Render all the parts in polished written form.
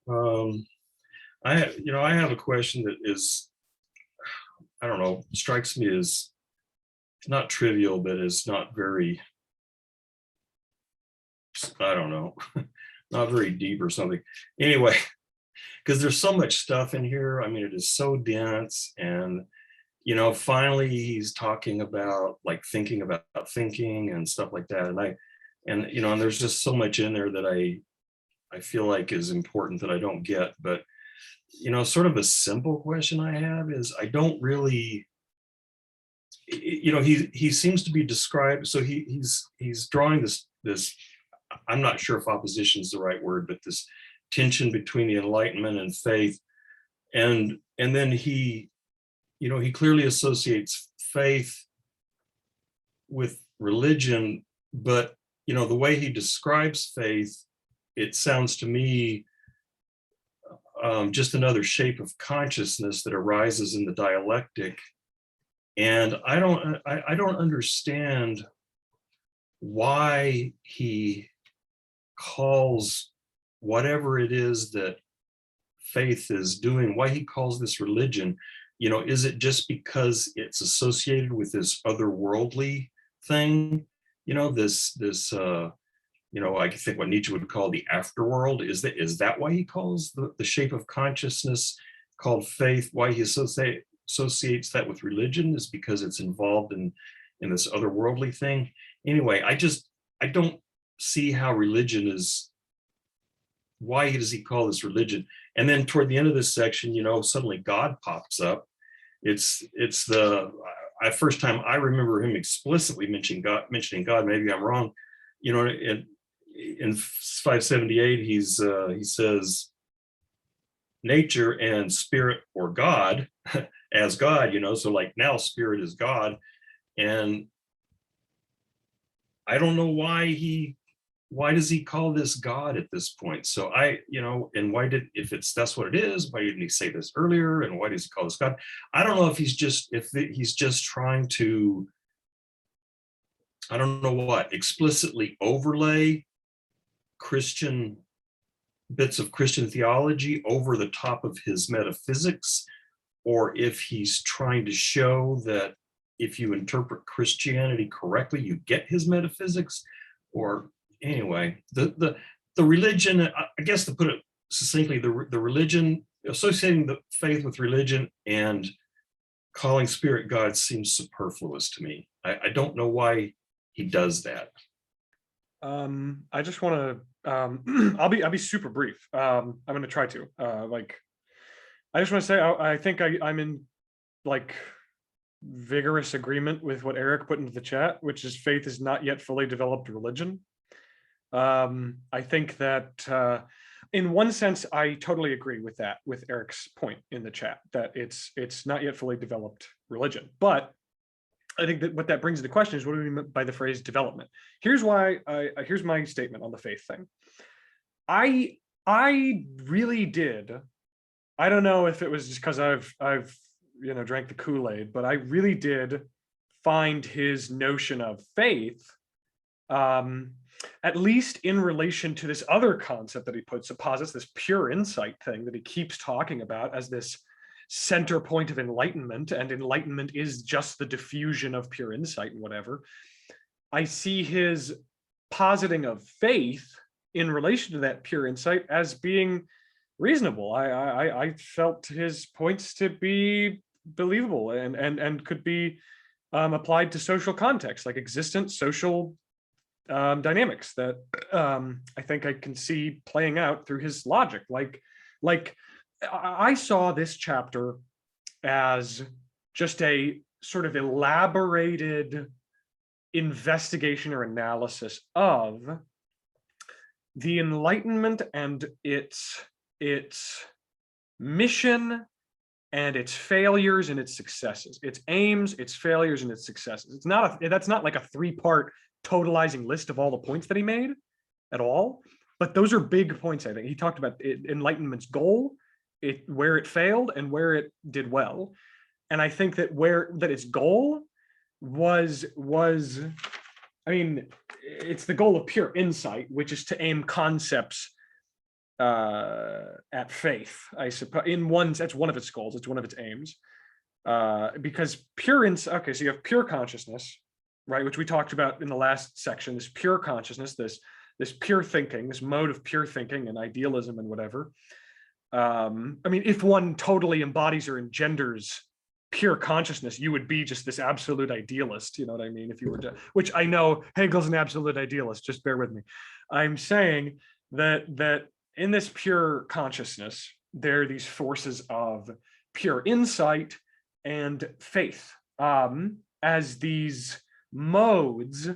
Um, I have a question that is, I don't know, strikes me as not trivial, but is not very, I don't know, not very deep or something. Anyway, because there's so much stuff in here. I mean, it is so dense. And, finally he's talking about like thinking about thinking and stuff like that. And there's just so much in there that I feel like is important that I don't get. But, sort of a simple question I have is I don't really, he seems to be described. So he's drawing this, I'm not sure if opposition is the right word, but this tension between the Enlightenment and faith. And then he clearly associates faith with religion, but the way he describes faith, it sounds to me just another shape of consciousness that arises in the dialectic. And I don't understand why he calls whatever it is that faith is doing, why he calls this religion. Is it just because it's associated with this otherworldly thing? I think what Nietzsche would call the afterworld. Is that why he calls the shape of consciousness called faith? Why he associates that with religion is because it's involved in this otherworldly thing. Anyway, I don't see how religion is. Why does he call this religion? And then toward the end of this section, suddenly God pops up. It's the first time I remember him explicitly mentioning God. Maybe I'm wrong. In 578, he says nature and spirit or God as God. So like now spirit is God, and I don't know why does he call this God at this point? So and if that's what it is, why didn't he say this earlier? And why does he call this God? I don't know if he's just trying to, I don't know what, explicitly overlay bits of Christian theology over the top of his metaphysics, or if he's trying to show that if you interpret Christianity correctly, you get his metaphysics. Or anyway, the religion, I guess to put it succinctly, the religion, associating the faith with religion and calling spirit God seems superfluous to me. I don't know why he does that. I just want to I'll be super brief. I'm going to try to I just want to say I think I'm in like vigorous agreement with what Eric put into the chat, which is faith is not yet fully developed religion. I think that in one sense, I totally agree with that, with Eric's point in the chat, that it's not yet fully developed religion. But I think that what that brings into question is, what do we mean by the phrase development? Here's my statement on the faith thing. I really did. I don't know if it was just because I've drank the Kool-Aid, but I really did find his notion of faith, at least in relation to this other concept that he posits, this pure insight thing that he keeps talking about as this center point of enlightenment, and enlightenment is just the diffusion of pure insight and whatever. I see his positing of faith in relation to that pure insight as being reasonable. I felt his points to be believable and could be applied to social context, like existent social dynamics that I think I can see playing out through his logic. Like I saw this chapter as just a sort of elaborated investigation or analysis of the Enlightenment and its mission and its failures and its successes, its aims, its failures, and its successes. That's not like a three-part totalizing list of all the points that he made at all, but those are big points. I think he talked about Enlightenment's goal, where it failed and where it did well. And I think that its goal was, I mean, it's the goal of pure insight, which is to aim concepts at faith, I suppose. That's one of its goals. It's one of its aims. Because okay, so you have pure consciousness, right, which we talked about in the last section. This pure consciousness, this pure thinking, this mode of pure thinking and idealism and whatever. I mean, if one totally embodies or engenders pure consciousness, you would be just this absolute idealist. You know what I mean? If you were to, which I know Hegel's an absolute idealist. Just bear with me. I'm saying that in this pure consciousness, there are these forces of pure insight and faith as these modes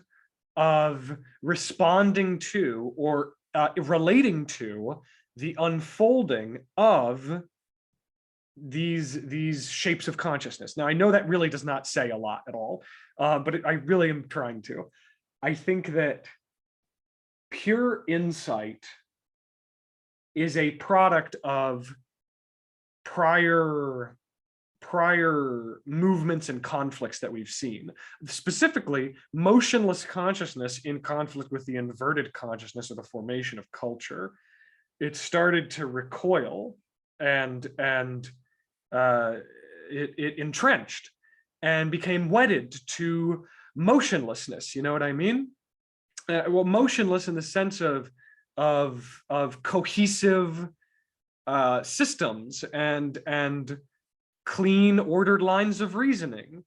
of responding to or relating to the unfolding of these shapes of consciousness. Now, I know that really does not say a lot at all, but I really am trying to. I think that pure insight is a product of prior movements and conflicts that we've seen, specifically motionless consciousness in conflict with the inverted consciousness or the formation of culture. It started to recoil and it entrenched and became wedded to motionlessness. You know what I mean? Well, motionless in the sense of cohesive systems and clean, ordered lines of reasoning,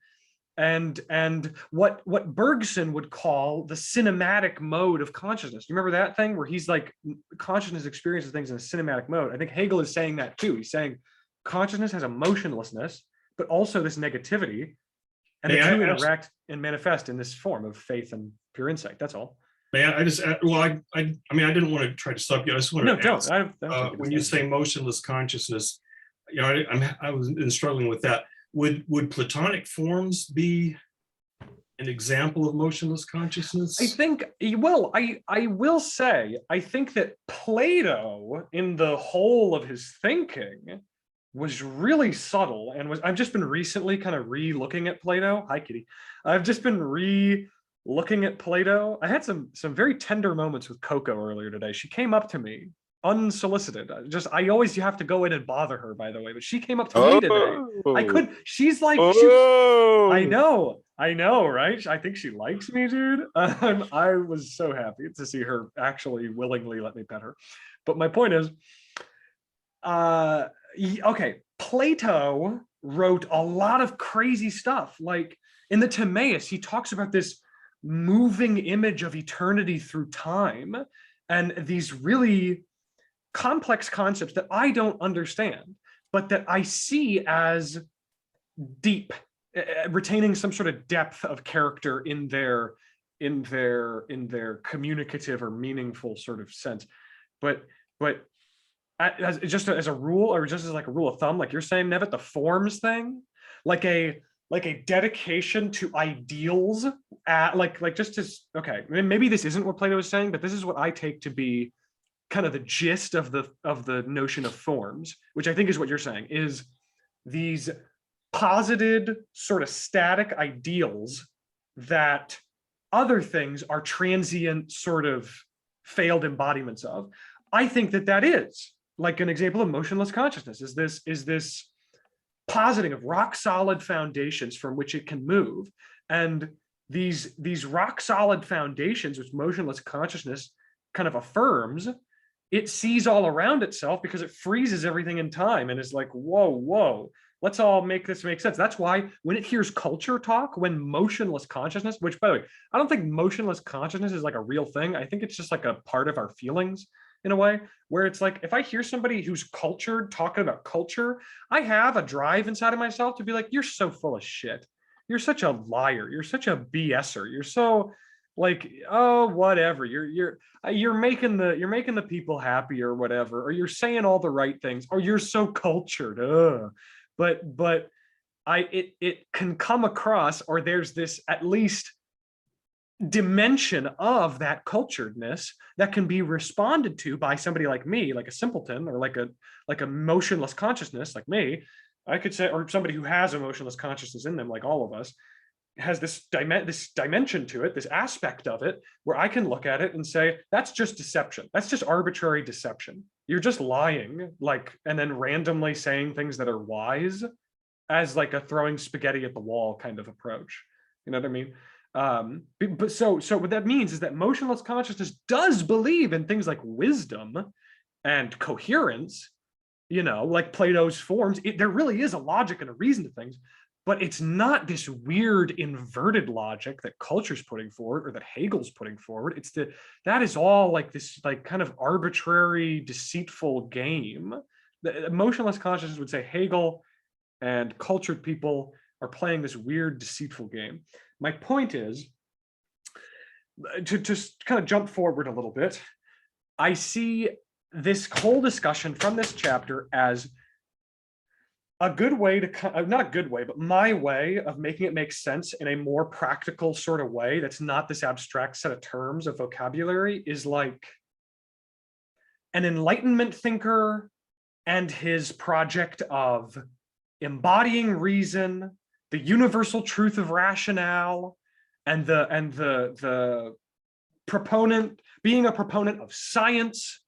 and what Bergson would call the cinematic mode of consciousness. You remember that thing where he's like, consciousness experiences things in a cinematic mode? I think Hegel is saying that too. He's saying consciousness has a motionlessness, but also this negativity, and the two interact and manifest in this form of faith and pure insight. That's all. I just, well, I mean, I didn't want to try to stop you. I just want to ask, when you say motionless consciousness, you know, I was struggling with that. Would Platonic forms be an example of motionless consciousness? I think, well, I will say, I think that Plato, in the whole of his thinking, was really subtle and I've just been recently kind of re-looking at Plato. Hi, Kitty. I've just been re-looking at Plato. I had some very tender moments with Coco earlier today. She came up to me unsolicited. I always have to go in and bother her, by the way, but she came up to me today. She's like, I know, right? I think she likes me, dude. I was so happy to see her actually willingly let me pet her. But my point is, okay, Plato wrote a lot of crazy stuff. Like in the Timaeus, he talks about this moving image of eternity through time and these really complex concepts that I don't understand, but that I see as deep, retaining some sort of depth of character in their communicative or meaningful sort of sense. But just as a rule, or just as like a rule of thumb, like you're saying, Nevitt, the forms thing, like a dedication to ideals, okay, maybe this isn't what Plato was saying, but this is what I take to be kind of the gist of the notion of forms, which I think is what you're saying, is these posited sort of static ideals that other things are transient sort of failed embodiments of. I think that is like an example of motionless consciousness, is this positing of rock solid foundations from which it can move. And these rock solid foundations, which motionless consciousness kind of affirms, it sees all around itself because it freezes everything in time and is like, whoa, let's all make this make sense. That's why when it hears culture talk, when motionless consciousness, which by the way, I don't think motionless consciousness is like a real thing. I think it's just like a part of our feelings in a way, where it's like, if I hear somebody who's cultured talking about culture, I have a drive inside of myself to be like, you're so full of shit. You're such a liar. You're such a BSer. You're so like, oh, whatever. You're making the people happy or whatever, or you're saying all the right things, or you're so cultured. But it can come across, or there's this at least dimension of that culturedness that can be responded to by somebody like me, like a simpleton, or like a motionless consciousness like me, I could say, or somebody who has emotionless consciousness in them, like all of us, has this dimension to it, this aspect of it, where I can look at it and say, that's just deception. That's just arbitrary deception. you're just lying, like, and then randomly saying things that are wise as like a throwing spaghetti at the wall kind of approach. You know what I mean? But so what that means is that motionless consciousness does believe in things like wisdom and coherence, you know, like Plato's forms. There really is a logic and a reason to things, but it's not this weird inverted logic that culture's putting forward or that Hegel's putting forward. That is all like this like kind of arbitrary, deceitful game. The motionless consciousness would say Hegel and cultured people are playing this weird, deceitful game. My point is, to just kind of jump forward a little bit, I see this whole discussion from this chapter as a good way to, not a good way, but my way of making it make sense in a more practical sort of way that's not this abstract set of terms of vocabulary, is like an Enlightenment thinker and his project of embodying reason, the universal truth of rationale, and the proponent, being a proponent of science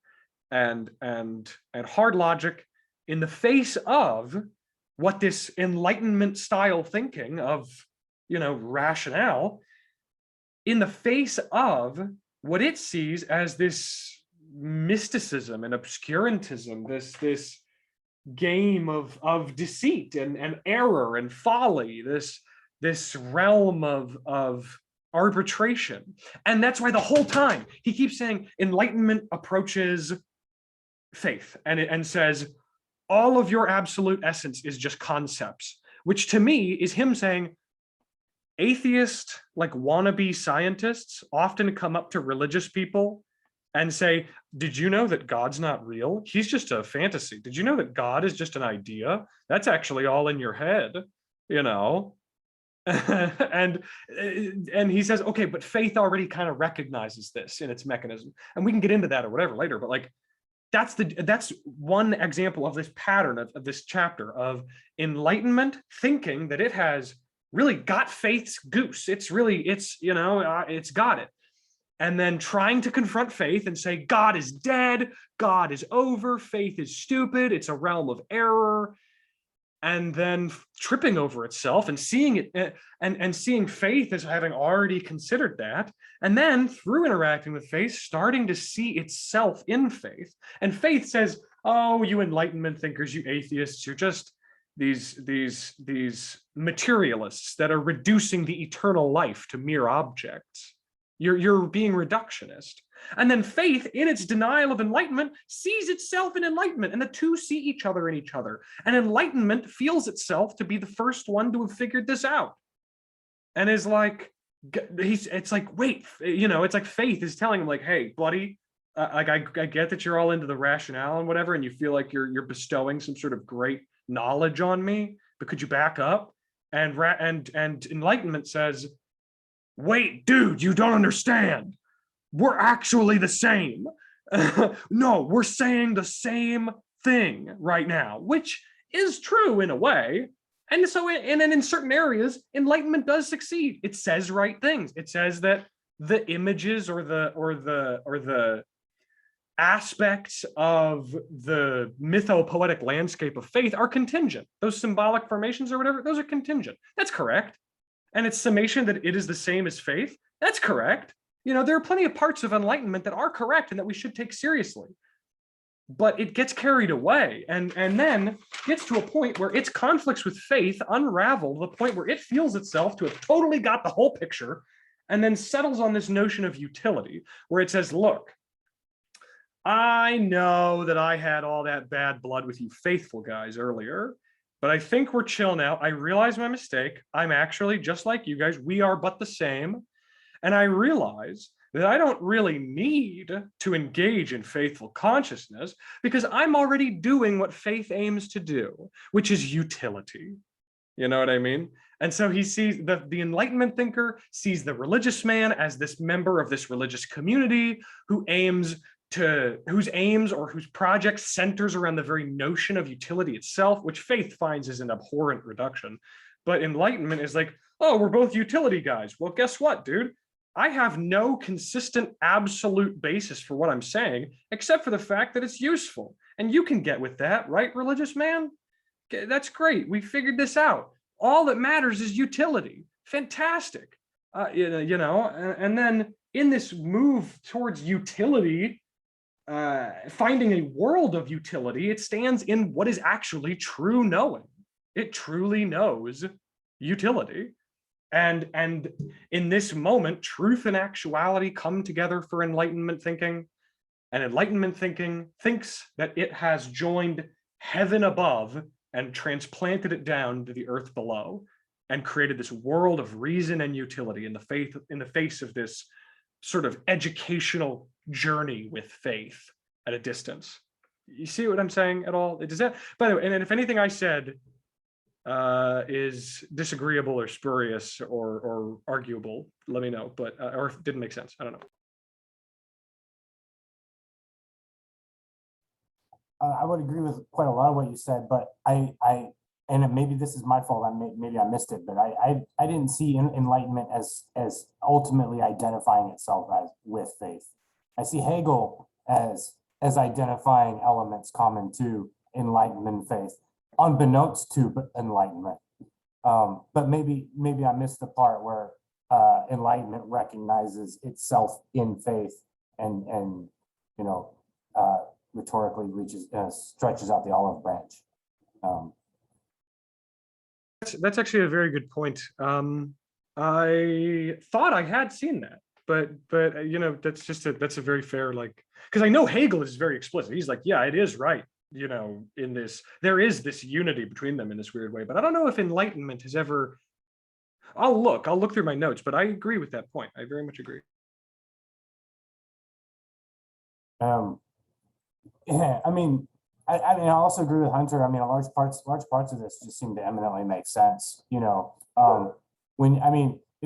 and hard logic in the face of what this Enlightenment style thinking of, you know, rationale, in the face of what it sees as this mysticism and obscurantism, this game of deceit and error and folly, this realm of arbitration. And that's why the whole time he keeps saying Enlightenment approaches faith and says all of your absolute essence is just concepts, which to me is him saying atheist, like wannabe scientists often come up to religious people and say, did you know that God's not real? He's just a fantasy. Did you know that God is just an idea? That's actually all in your head, you know? and he says, okay, but faith already kind of recognizes this in its mechanism. And we can get into that or whatever later, but like, that's one example of this pattern of this chapter of Enlightenment thinking that it has really got faith's goose. It's you know, it's got it. And then trying to confront faith and say, God is dead, God is over, faith is stupid, it's a realm of error. And then tripping over itself and seeing it and seeing faith as having already considered that. And then through interacting with faith, starting to see itself in faith. And faith says, oh, you Enlightenment thinkers, you atheists, you're just these materialists that are reducing the eternal life to mere objects. You're being reductionist. And then faith, in its denial of enlightenment, sees itself in enlightenment, and the two see each other in each other. And enlightenment feels itself to be the first one to have figured this out. And is like, it's like, wait, you know, it's like faith is telling him like, hey, buddy, like I get that you're all into the rationale and whatever, and you feel like you're bestowing some sort of great knowledge on me, but could you back up? And enlightenment says, wait, dude, you don't understand. We're actually the same. No, we're saying the same thing right now, which is true in a way. And so in certain areas, enlightenment does succeed. It says right things. It says that the images or the aspects of the mythopoetic landscape of faith are contingent. Those symbolic formations or whatever, those are contingent. That's correct. And its summation that it is the same as faith, that's correct. You know, there are plenty of parts of enlightenment that are correct and that we should take seriously. But it gets carried away and then gets to a point where its conflicts with faith unravel to the point where it feels itself to have totally got the whole picture, and then settles on this notion of utility, where it says, look, I know that I had all that bad blood with you faithful guys earlier, but I think we're chill now. I realize my mistake. I'm actually just like you guys. We are but the same. And I realize that I don't really need to engage in faithful consciousness because I'm already doing what faith aims to do, which is utility. You know what I mean? And so he sees the Enlightenment thinker sees the religious man as this member of this religious community whose aims or whose project centers around the very notion of utility itself, which faith finds is an abhorrent reduction. But enlightenment is like, oh, we're both utility guys. Well, guess what, dude? I have no consistent absolute basis for what I'm saying, except for the fact that it's useful. And you can get with that, right, religious man? Okay, that's great. We figured this out. All that matters is utility. Fantastic. And then in this move towards utility, finding a world of utility, it stands in what is actually true knowing. It truly knows utility. And in this moment, truth and actuality come together for Enlightenment thinking. And Enlightenment thinking thinks that it has joined heaven above and transplanted it down to the earth below, and created this world of reason and utility in the face of this sort of educational journey with faith at a distance. You see what I'm saying at all? Does that, by the way, and if anything I said is disagreeable or spurious or arguable, let me know, but or if it didn't make sense, I don't know. I would agree with quite a lot of what you said, but and maybe this is my fault. Maybe I missed it, but I didn't see Enlightenment as ultimately identifying itself as with faith. I see Hegel as identifying elements common to Enlightenment faith, unbeknownst to Enlightenment. But maybe I missed the part where Enlightenment recognizes itself in faith and rhetorically stretches out the olive branch. That's actually a very good point. I thought I had seen that, but that's a very fair, like, because I know Hegel is very explicit. He's like, yeah, it is right. In this, there is this unity between them in this weird way, but I don't know if Enlightenment has ever. I'll look through my notes, but I agree with that point. I very much agree. Yeah, I mean, I also agree with Hunter. I mean, large parts of this just seem to eminently make sense. If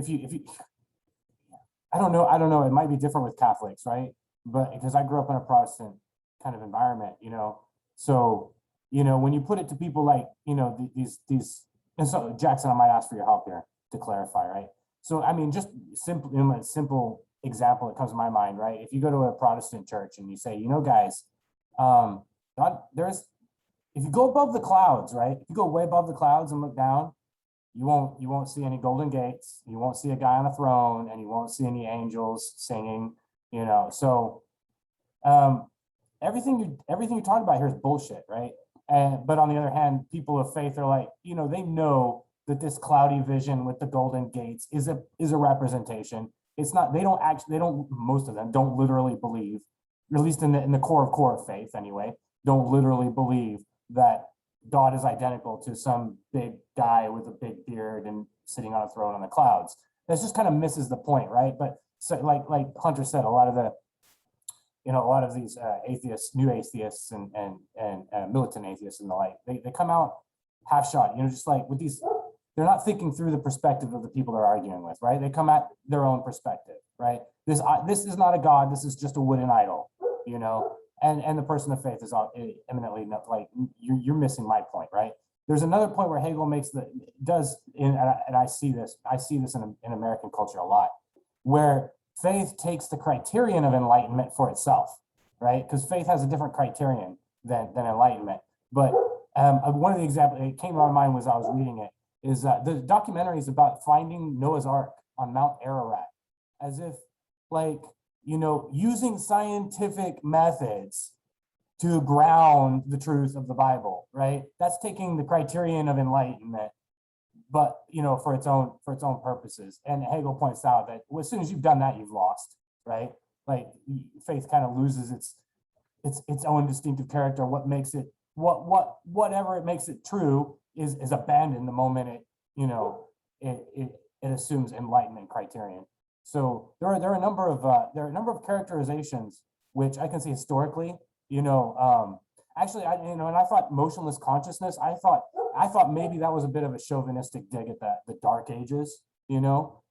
you, I don't know. It might be different with Catholics, right? But because I grew up in a Protestant kind of environment, so when you put it to people like these, and so Jackson, I might ask for your help here to clarify, right? So I mean, just simple example that comes to my mind, right? If you go to a Protestant church and you say, guys. God, if you go above the clouds, right? If you go way above the clouds and look down, you won't see any golden gates. You won't see a guy on a throne, and you won't see any angels singing. So everything you talk about here is bullshit, right? But on the other hand, people of faith are like, they know that this cloudy vision with the golden gates is a representation. It's not. Most of them don't literally believe. Or at least in the core of faith anyway, don't literally believe that God is identical to some big guy with a big beard and sitting on a throne on the clouds. That just kind of misses the point, right? But so like Hunter said, a lot of these atheists, new atheists and militant atheists and the like, they come out half shot, just like with these, they're not thinking through the perspective of the people they're arguing with, right? They come at their own perspective, right? This is not a God, this is just a wooden idol. And the person of faith is eminently like, you're missing my point, right? There's another point where Hegel and I see this in American culture a lot, where faith takes the criterion of enlightenment for itself, right? Because faith has a different criterion than enlightenment. But one of the examples that came to my mind was I was reading it is the documentary is about finding Noah's Ark on Mount Ararat, as if using scientific methods to ground the truth of the Bible, right? That's taking the criterion of enlightenment, but for its own purposes. And Hegel points out that as soon as you've done that, you've lost, right? Like faith kind of loses its own distinctive character. What makes it whatever it makes it true is abandoned the moment it assumes enlightenment criterion. So there are a number of characterizations which I can see historically. Actually, I thought motionless consciousness. I thought maybe that was a bit of a chauvinistic dig at the Dark Ages.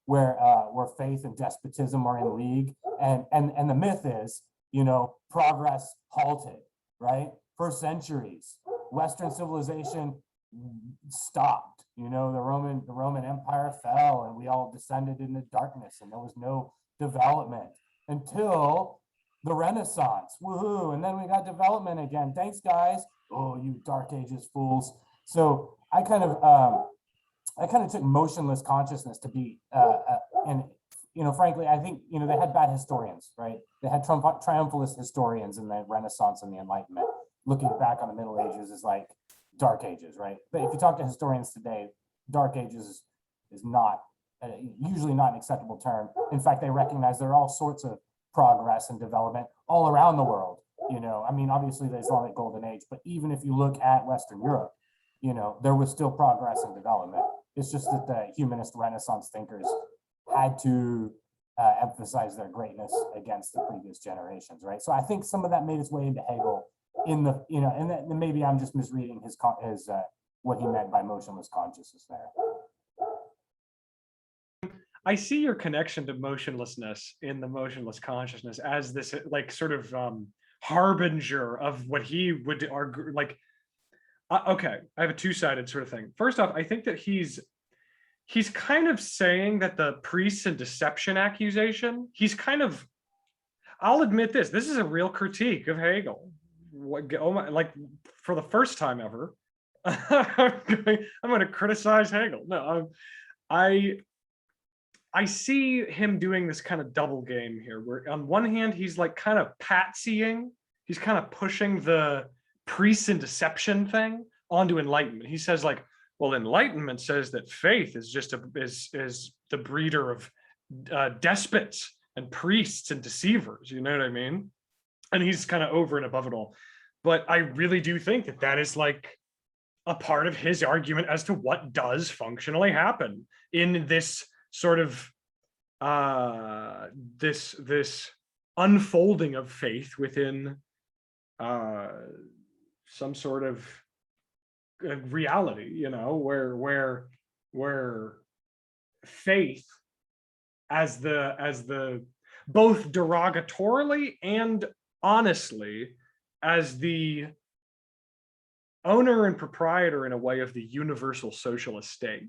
Where faith and despotism are in league, and the myth is progress halted, right? For centuries, Western civilization stopped. The Roman Empire fell, and we all descended into darkness, and there was no development until the Renaissance. Woohoo! And then we got development again. Thanks, guys. Oh, you Dark Ages fools. So I kind of took motionless consciousness to be, and frankly, I think they had bad historians, right? They had triumphalist historians in the Renaissance and the Enlightenment. Looking back on the Middle Ages is like Dark Ages, right? But if you talk to historians today, Dark Ages is not usually not an acceptable term. In fact, they recognize there are all sorts of progress and development all around the world. I mean, obviously the Islamic Golden Age, but even if you look at Western Europe, there was still progress and development. It's just that the humanist Renaissance thinkers had to emphasize their greatness against the previous generations, right? So I think some of that made its way into Hegel in the, and then maybe I'm just misreading his what he meant by motionless consciousness there. I see your connection to motionlessness in the motionless consciousness as this like sort of harbinger of what he would argue. Like, okay, I have a two-sided sort of thing. First off, I think that he's kind of saying that the priests and deception accusation, he's kind of, I'll admit this is a real critique of Hegel. Oh my, like for the first time ever, I'm going to criticize Hegel. No, I see him doing this kind of double game here, where on one hand, he's like kind of patsying, he's kind of pushing the priests and deception thing onto Enlightenment. He says like, well, Enlightenment says that faith is just is the breeder of despots and priests and deceivers, you know what I mean? And he's kind of over and above it all. But I really do think that that is like a part of his argument as to what does functionally happen in this sort of this unfolding of faith within some sort of reality, where faith as the both derogatorily and honestly as the owner and proprietor in a way of the universal social estate.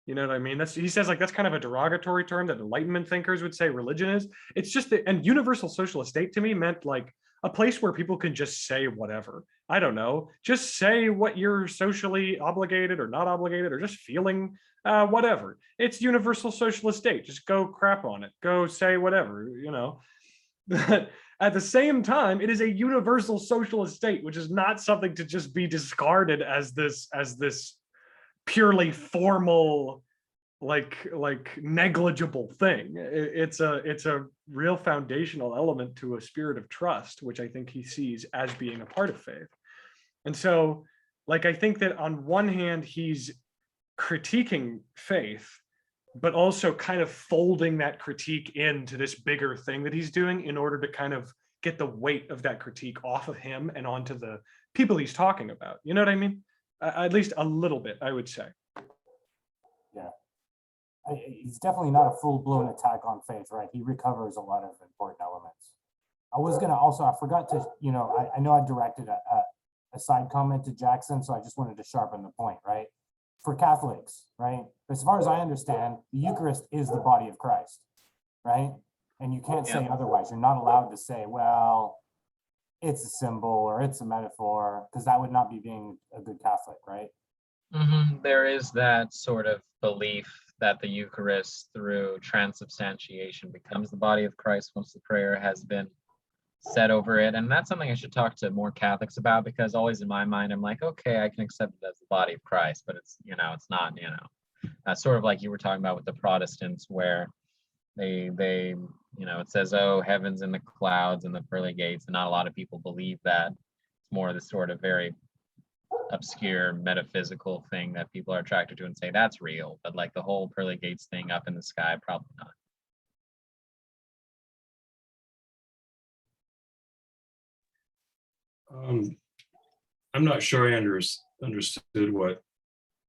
You know what I mean? He says like that's kind of a derogatory term that Enlightenment thinkers would say religion is. It's just that, and universal social estate to me meant like a place where people can just say whatever. I don't know, just say what you're socially obligated or not obligated or just feeling whatever. It's universal social estate. Just go crap on it. Go say whatever, At the same time, it is a universal social estate, which is not something to just be discarded as this purely formal, like negligible thing. It's a real foundational element to a spirit of trust, which I think he sees as being a part of faith. And so, like, I think that on one hand, he's critiquing faith, but also kind of folding that critique into this bigger thing that he's doing in order to kind of get the weight of that critique off of him and onto the people he's talking about. You know what I mean? At least a little bit, I would say. Yeah. He's definitely not a full-blown attack on faith, right? He recovers a lot of important elements. I was going to also, I forgot to, I know I directed a side comment to Jackson, so I just wanted to sharpen the point, right? For Catholics, right? As far as I understand, the Eucharist is the body of Christ, right? And you can't say otherwise. You're not allowed to say, well, it's a symbol or it's a metaphor, because that would not be being a good Catholic, right? Mm-hmm. There is that sort of belief that the Eucharist, through transubstantiation, becomes the body of Christ once the prayer has been said over it. And that's something I should talk to more Catholics about, because always in my mind, I'm like, okay, I can accept it as the body of Christ, but it's, it's not, sort of like you were talking about with the Protestants, where they it says, oh, heaven's in the clouds and the pearly gates, and not a lot of people believe that. It's more this sort of very obscure metaphysical thing that people are attracted to and say that's real, but like the whole pearly gates thing up in the sky, probably not. I'm not sure I understood what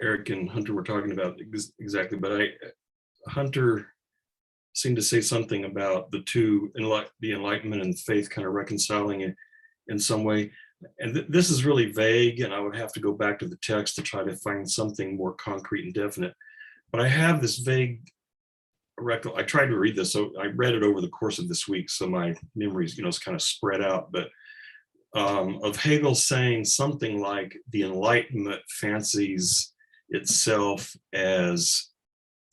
Eric and Hunter were talking about exactly, but Hunter seemed to say something about the two, the Enlightenment and faith, kind of reconciling it in some way. And this is really vague, and I would have to go back to the text to try to find something more concrete and definite. But I have this vague I tried to read this, so I read it over the course of this week, so my memories, is kind of spread out, but of Hegel saying something like the Enlightenment fancies itself as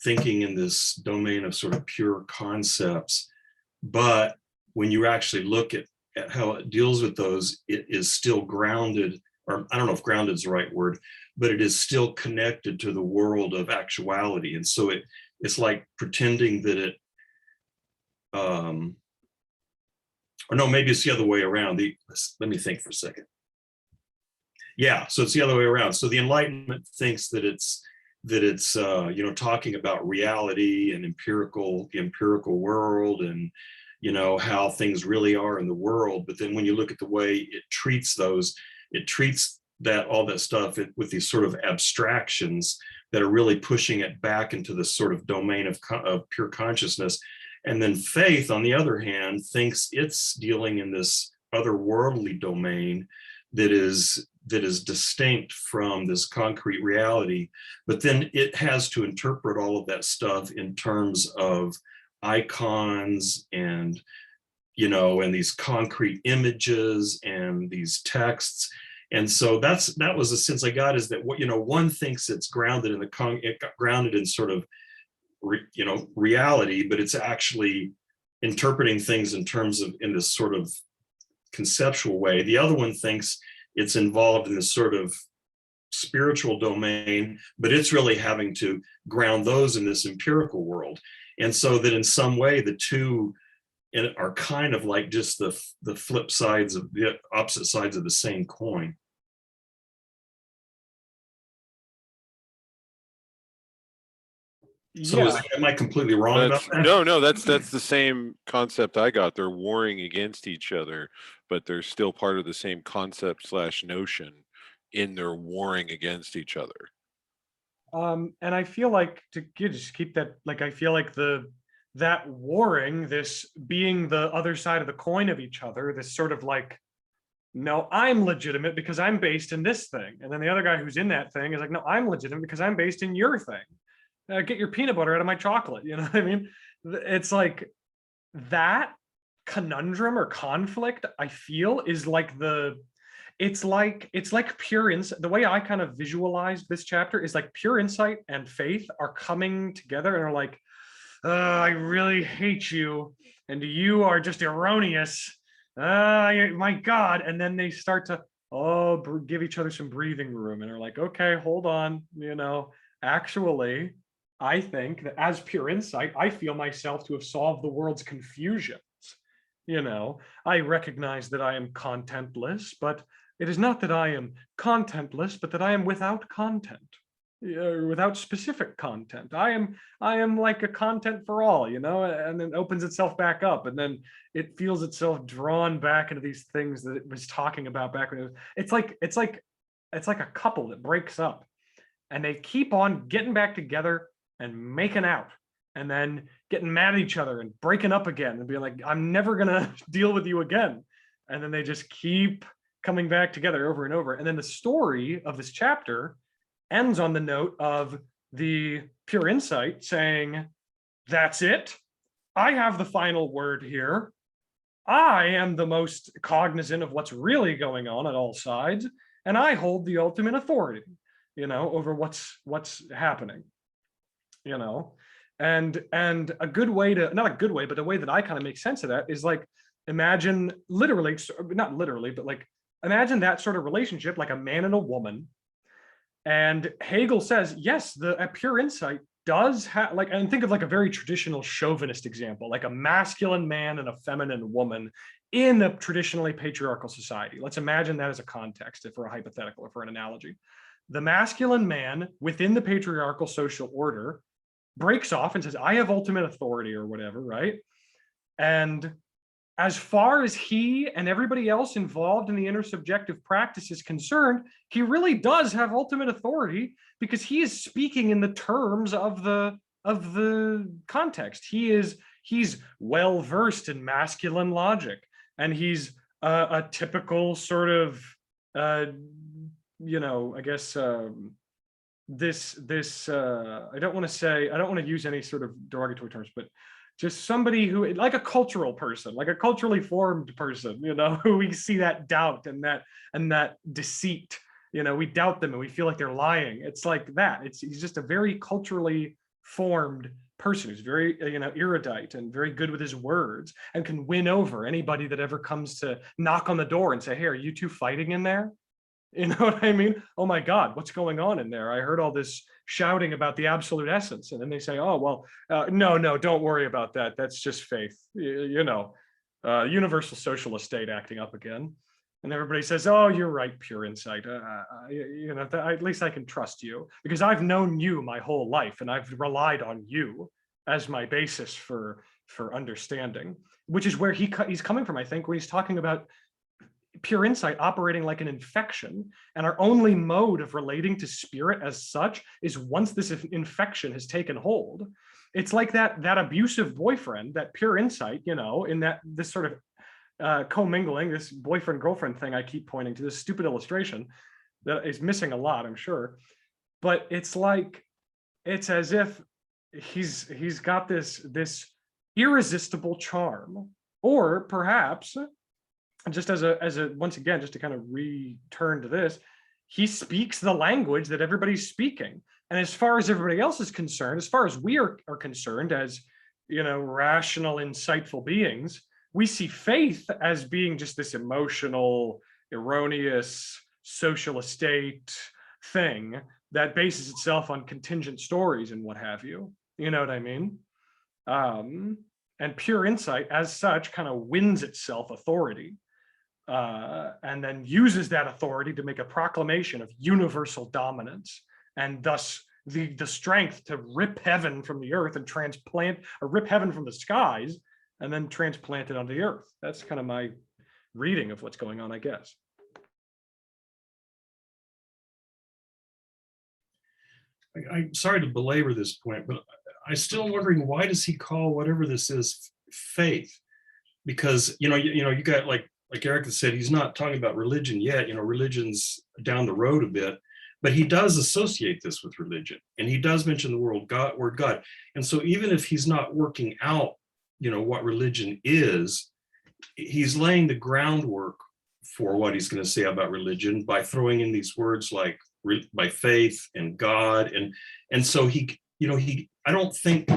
thinking in this domain of sort of pure concepts, but when you actually look at how it deals with those, it is still grounded, or I don't know if grounded is the right word, but it is still connected to the world of actuality. And so it's like pretending that it, or no, maybe it's the other way around. Let me think for a second. Yeah, so it's the other way around. So the Enlightenment thinks that it's talking about reality and the empirical world, and how things really are in the world. But then when you look at the way it treats all that stuff with these sort of abstractions that are really pushing it back into this sort of domain of pure consciousness. And then faith, on the other hand, thinks it's dealing in this otherworldly domain that is distinct from this concrete reality. But then it has to interpret all of that stuff in terms of icons and and these concrete images and these texts. And so that was the sense I got, is that one thinks it's grounded in sort of reality, but it's actually interpreting things in this sort of conceptual way. The other one thinks it's involved in this sort of spiritual domain, but it's really having to ground those in this empirical world. And so that in some way the two are kind of like just the flip sides of the opposite sides of the same coin. So am I completely wrong about that? No, that's the same concept I got. They're warring against each other, but they're still part of the same concept / notion in their warring against each other. And I feel like to just keep that, like, I feel like that warring, this being the other side of the coin of each other, this sort of like, no, I'm legitimate because I'm based in this thing. And then the other guy who's in that thing is like, no, I'm legitimate because I'm based in your thing. Get your peanut butter out of my chocolate. You know what I mean? It's like that conundrum or conflict, I feel, is like it's like pure insight. The way I kind of visualized this chapter is like pure insight and faith are coming together and are like, I really hate you, and you are just erroneous. My God. And then they start to give each other some breathing room and are like, okay, hold on, actually, I think that as pure insight, I feel myself to have solved the world's confusions. I recognize that I am contentless, but it is not that I am contentless, but that I am without content, without specific content. I am like a content for all, and then opens itself back up, and then it feels itself drawn back into these things that it was talking about back when it's like a couple that breaks up, and they keep on getting back together and making out, and then getting mad at each other and breaking up again and being like, I'm never gonna deal with you again. And then they just keep coming back together over and over. And then the story of this chapter ends on the note of the pure insight saying, that's it. I have the final word here. I am the most cognizant of what's really going on at all sides, and I hold the ultimate authority, over what's happening. And a good way to, not a good way, but a way that I kind of make sense of that is like, imagine literally, not literally, but like, imagine that sort of relationship, like a man and a woman. And Hegel says, yes, a pure insight does have, like, and think of like a very traditional chauvinist example, like a masculine man and a feminine woman in a traditionally patriarchal society. Let's imagine that as a context, if we're a hypothetical, or for an analogy. The masculine man within the patriarchal social order breaks off and says, I have ultimate authority, or whatever, right? And as far as he and everybody else involved in the intersubjective practice is concerned, he really does have ultimate authority, because he is speaking in the terms of the context. He's well versed in masculine logic, and he's a typical sort of I guess I don't want to use any sort of derogatory terms, but just somebody who, like a cultural person, like a culturally formed person, who we see that doubt and that deceit, we doubt them and we feel like they're lying. It's like that. He's just a very culturally formed person who's very, erudite and very good with his words and can win over anybody that ever comes to knock on the door and say, hey, are you two fighting in there? You know what I mean? Oh my God, what's going on in there? I heard all this shouting about the absolute essence. And then they say, oh, well, no, don't worry about that. That's just faith, universal socialist state acting up again. And everybody says, oh, you're right, pure insight. At least I can trust you because I've known you my whole life and I've relied on you as my basis for understanding, which is where he's coming from, I think, when he's talking about pure insight operating like an infection, and our only mode of relating to spirit as such is once this infection has taken hold. It's like that abusive boyfriend, that pure insight, in this sort of commingling, this boyfriend girlfriend thing I keep pointing to, this stupid illustration that is missing a lot, I'm sure, but it's as if he's got this irresistible charm, or perhaps, just as a once again, just to kind of return to this, he speaks the language that everybody's speaking. And as far as everybody else is concerned, as far as we are concerned as, rational, insightful beings, we see faith as being just this emotional, erroneous, social estate thing that bases itself on contingent stories and what have you. You know what I mean? And pure insight as such kind of wins itself authority. And then uses that authority to make a proclamation of universal dominance, and thus the strength to rip heaven from the earth and rip heaven from the skies and then transplant it onto the earth. That's kind of my reading of what's going on, I guess. I'm sorry to belabor this point, but I'm still wondering, why does he call whatever this is faith? Because, you got like Eric said, he's not talking about religion yet. Religion's down the road a bit, but he does associate this with religion, and he does mention the word God. And so even if he's not working out, what religion is, he's laying the groundwork for what he's going to say about religion by throwing in these words like by faith and God, and so I don't think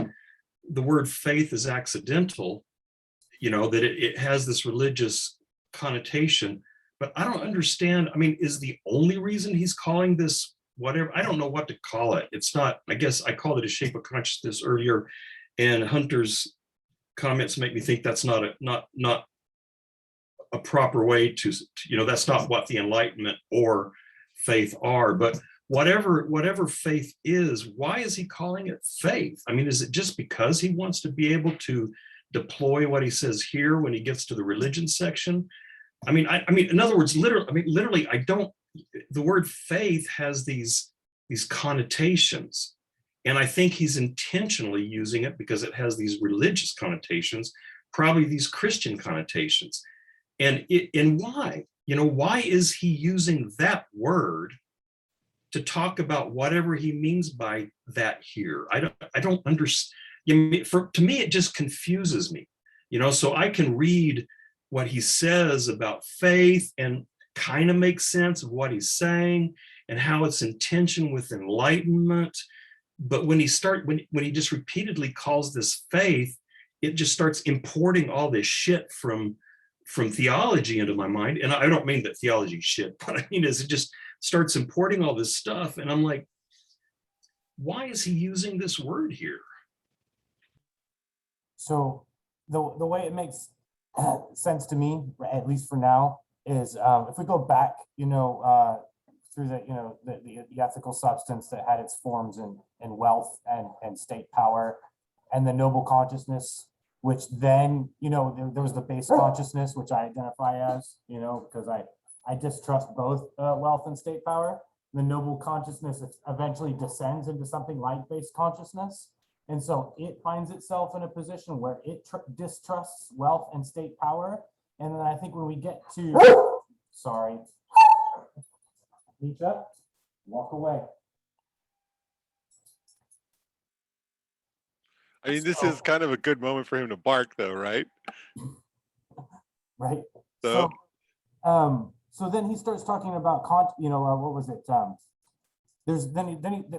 the word faith is accidental. That it has this religious connotation, but I don't understand. I mean, is the only reason he's calling this whatever? I don't know what to call it. It's not, I guess I called it a shape of consciousness earlier, and Hunter's comments make me think that's not a proper way to that's not what the Enlightenment or faith are. But whatever faith is, why is he calling it faith? I mean, is it just because he wants to be able to deploy what he says here when he gets to the religion section? I mean, in other words, literally, the word faith has these connotations, and I think he's intentionally using it because it has these religious connotations, probably these Christian connotations. And why? Why is he using that word to talk about whatever he means by that here? I don't understand. To me, it just confuses me. So I can read what he says about faith and kind of make sense of what he's saying and how it's in tension with enlightenment. But when he just repeatedly calls this faith, it just starts importing all this shit from theology into my mind. And I don't mean that theology is shit, but I mean is it just starts importing all this stuff. And I'm like, why is he using this word here? So the way it makes sense to me, at least for now, is if we go back, through the ethical substance that had its forms in wealth and state power, and the noble consciousness, which then, there was the base consciousness, which I identify as, because I distrust both wealth and state power. The noble consciousness eventually descends into something like base consciousness. And so it finds itself in a position where it distrusts wealth and state power. And then I think when we get to, sorry, Nietzsche, walk away. I mean, this is kind of a good moment for him to bark, though, right? Right. So, So then he starts talking about what was it?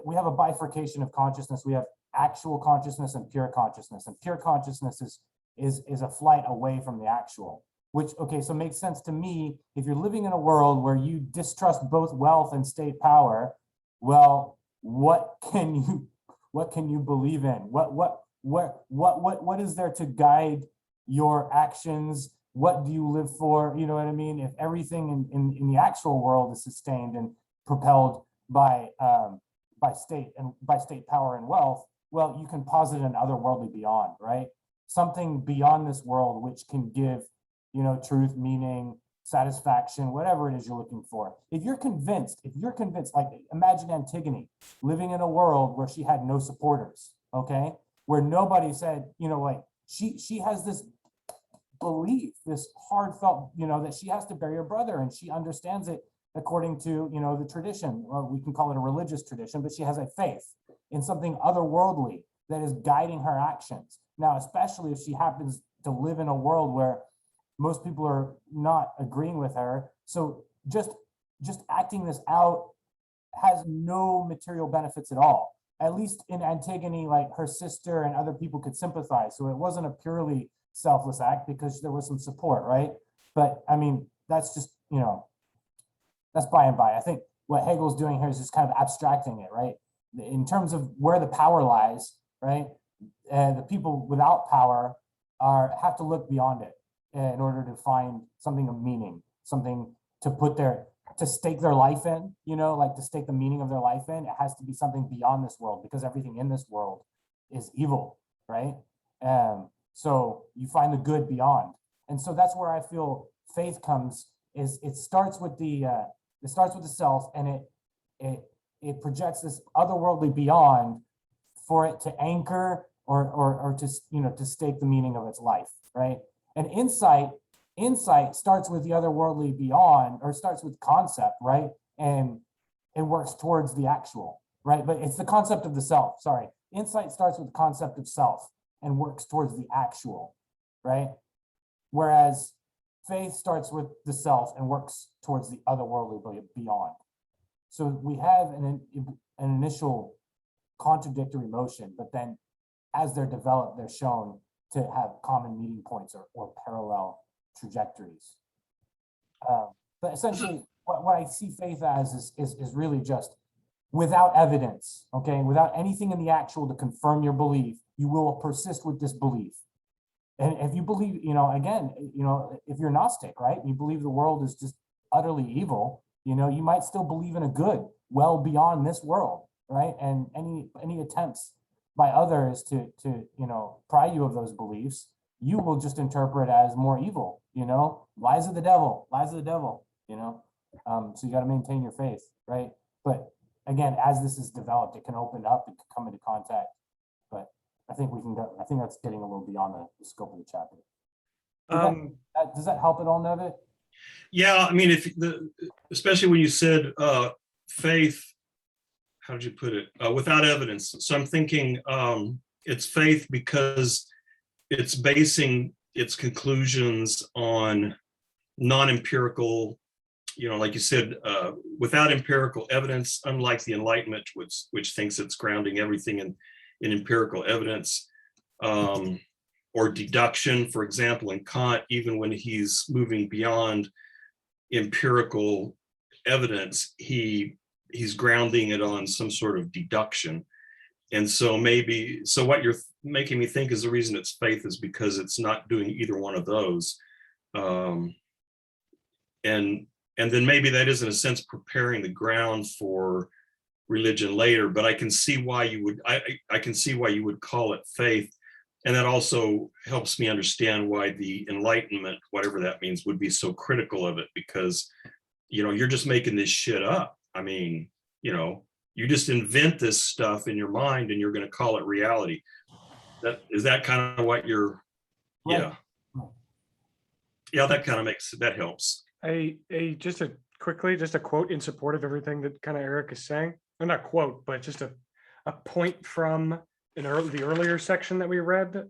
We have a bifurcation of consciousness. We have actual consciousness and pure consciousness, and pure consciousness is a flight away from the actual. Which, okay, so makes sense to me. If you're living in a world where you distrust both wealth and state power, well, what can you believe in? What is there to guide your actions? What do you live for? You know what I mean? If everything in the actual world is sustained and propelled by state power and wealth, well, you can posit an otherworldly beyond, right? Something beyond this world which can give, truth, meaning, satisfaction, whatever it is you're looking for. If you're convinced, like imagine Antigone living in a world where she had no supporters, okay? Where nobody said, she has this belief, this heartfelt, that she has to bury her brother, and she understands it according to, the tradition, or we can call it a religious tradition, but she has a faith in something otherworldly that is guiding her actions. Now, especially if she happens to live in a world where most people are not agreeing with her. So just acting this out has no material benefits at all. At least in Antigone, like her sister and other people could sympathize. So it wasn't a purely selfless act because there was some support, right? But I mean, that's just, that's by and by. I think what Hegel's doing here is just kind of abstracting it, right? In terms of where the power lies, right? The people without power have to look beyond it in order to find something of meaning, something to stake their life in, like to stake the meaning of their life in. It has to be something beyond this world because everything in this world is evil, right? So you find the good beyond. And so that's where I feel faith comes, is it starts with the self, and it projects this otherworldly beyond for it to anchor or to stake the meaning of its life, right? And insight starts with the otherworldly beyond, or starts with concept, right? And it works towards the actual, right? But it's the concept of the self, sorry. Insight starts with the concept of self and works towards the actual, right? Whereas faith starts with the self and works towards the otherworldly beyond. So we have an initial contradictory motion, but then as they're developed, they're shown to have common meeting points or parallel trajectories. But essentially, what I see faith as is really just without evidence, okay? Without anything in the actual to confirm your belief, you will persist with this belief. And if you believe, if you're Gnostic, right? You believe the world is just utterly evil, you might still believe in a good well beyond this world, right? And any attempts by others to pry you of those beliefs, you will just interpret as more evil, lies of the devil, so you got to maintain your faith, right? But again, as this is developed, it can open up, it can come into contact, but I think that's getting a little beyond the scope of the chapter. Does that help at all, Nevit? Yeah, I mean, especially when you said faith, how did you put it? Without evidence. So I'm thinking it's faith because it's basing its conclusions on non-empirical, like you said, without empirical evidence, unlike the Enlightenment, which thinks it's grounding everything in empirical evidence, or deduction. For example, in Kant, even when he's moving beyond empirical evidence, he's grounding it on some sort of deduction. And so what you're making me think is the reason it's faith is because it's not doing either one of those. And then maybe that is in a sense preparing the ground for religion later, but I can see why you would call it faith. And that also helps me understand why the Enlightenment, whatever that means, would be so critical of it, because you're just making this shit up. I mean, you just invent this stuff in your mind and you're going to call it reality. That kind of what you're, yeah. Yeah, that kind of that helps. Just a quote in support of everything that kind of Eric is saying. Or not quote, but just a point from in the earlier section that we read.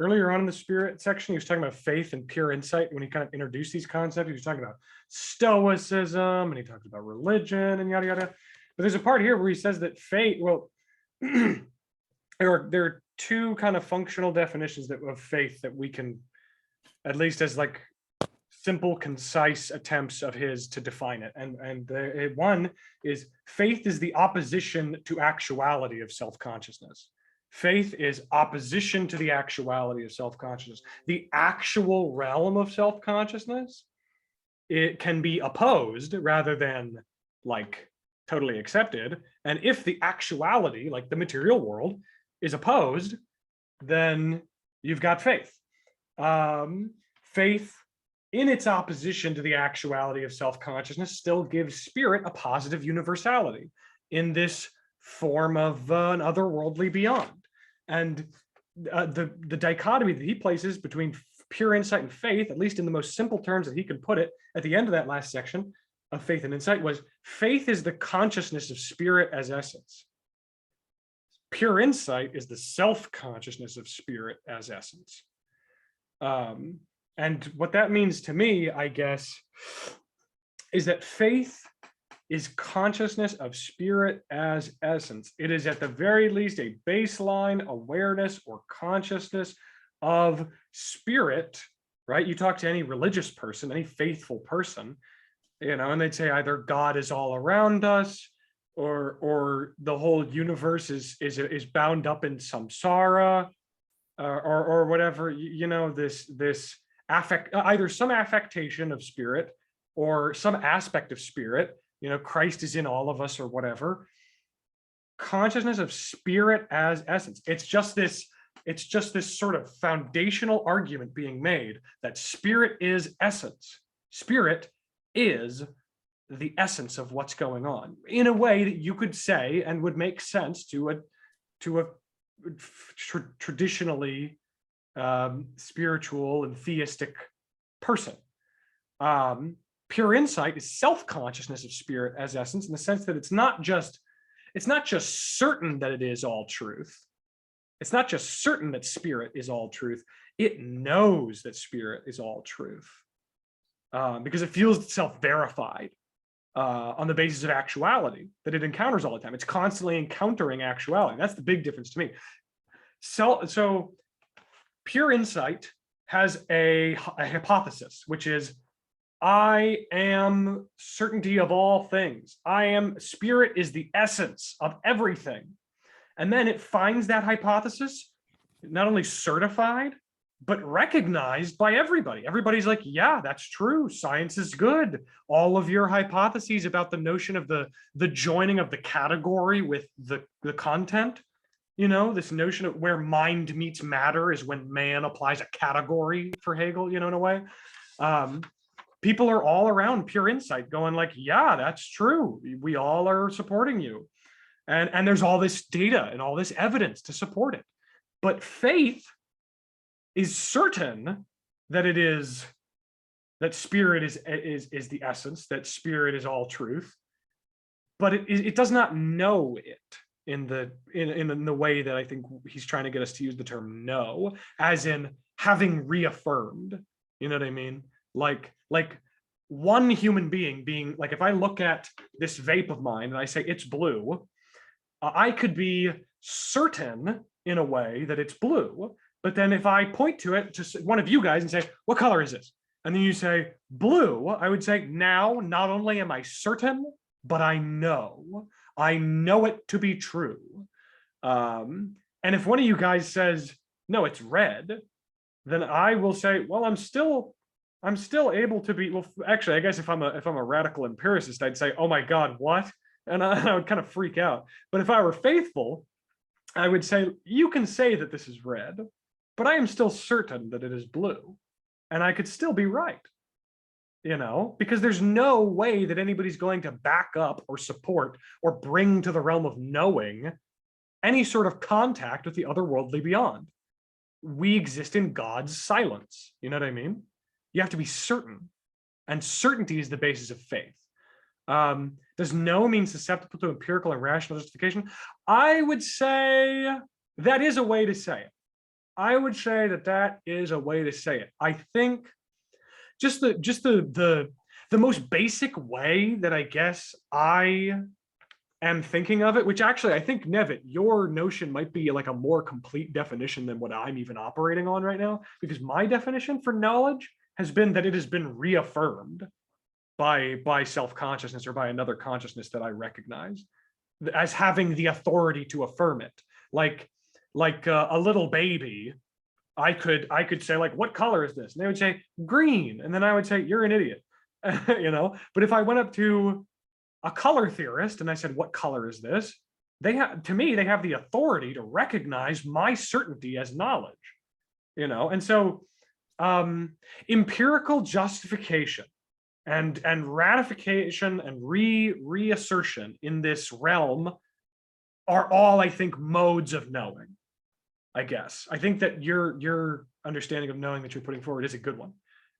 Earlier on in the spirit section, he was talking about faith and pure insight. When he kind of introduced these concepts, he was talking about stoicism, and he talked about religion and yada yada. But there's a part here where he says that faith, well, there are two kind of functional definitions of faith that we can, at least as like simple, concise attempts of his to define it. And one is faith is the opposition to actuality of self-consciousness. Faith is opposition to the actuality of self-consciousness. The actual realm of self-consciousness, it can be opposed rather than like totally accepted. And if the actuality, like the material world, is opposed, then you've got faith. Faith, in its opposition to the actuality of self-consciousness, still gives spirit a positive universality in this form of an otherworldly beyond. And the dichotomy that he places between pure insight and faith, at least in the most simple terms that he could put it at the end of that last section of faith and insight, was faith is the consciousness of spirit as essence. Pure insight is the self-consciousness of spirit as essence. And what that means to me, I guess, is that faith is consciousness of spirit as essence. It is at the very least a baseline awareness or consciousness of spirit, right? You talk to any religious person, any faithful person, and they'd say either God is all around us, or the whole universe is bound up in samsara, or whatever, this affect, either some affectation of spirit or some aspect of spirit, Christ is in all of us or whatever. Consciousness of spirit as essence. It's just this sort of foundational argument being made that spirit is essence. Spirit is the essence of what's going on in a way that you could say and would make sense to a traditionally spiritual and theistic person. Pure insight is self-consciousness of spirit as essence, in the sense that it's not just certain that it is all truth. It's not just certain that spirit is all truth. It knows that spirit is all truth, because it feels itself verified on the basis of actuality that it encounters all the time. It's constantly encountering actuality. That's the big difference to me. So pure insight has a hypothesis, which is, I am certainty of all things. Spirit is the essence of everything. And then it finds that hypothesis not only certified, but recognized by everybody. Everybody's like, yeah, that's true. Science is good. All of your hypotheses about the notion of the joining of the category with the content, this notion of where mind meets matter is when man applies a category for Hegel, in a way. People are all around pure insight going like, yeah, that's true. We all are supporting you. And there's all this data and all this evidence to support it. But faith is certain that that spirit is the essence, that spirit is all truth, but it does not know it in the way that I think he's trying to get us to use the term know, as in having reaffirmed. You know what I mean? Like one human being like, if I look at this vape of mine and I say it's blue, I could be certain in a way that it's blue. But then if I point to it to one of you guys and say, what color is this? And then you say blue, I would say, now not only am I certain, but I know it to be true. And if one of you guys says, no, it's red, then I will say, well, I'm still able to be, well, actually, I guess if I'm a radical empiricist, I'd say, oh my God, what? And I would kind of freak out. But if I were faithful, I would say, you can say that this is red, but I am still certain that it is blue. And I could still be right, because there's no way that anybody's going to back up or support or bring to the realm of knowing any sort of contact with the otherworldly beyond. We exist in God's silence. You know what I mean? You have to be certain, and certainty is the basis of faith. Does know mean susceptible to empirical and rational justification? I would say that is a way to say it. I would say that is a way to say it. I think just the most basic way that I guess I am thinking of it, which actually I think, Nevitt, your notion might be like a more complete definition than what I'm even operating on right now, because my definition for knowledge has been that it has been reaffirmed by self-consciousness or by another consciousness that I recognize as having the authority to affirm it. Like a little baby, I could say, like, what color is this? And they would say green, and then I would say, you're an idiot. You know, but if I went up to a color theorist and I said, what color is this? They have the authority to recognize my certainty as knowledge, you know. And so empirical justification and ratification and reassertion in this realm are all, I think, modes of knowing. I guess I think that your understanding of knowing that you're putting forward is a good one,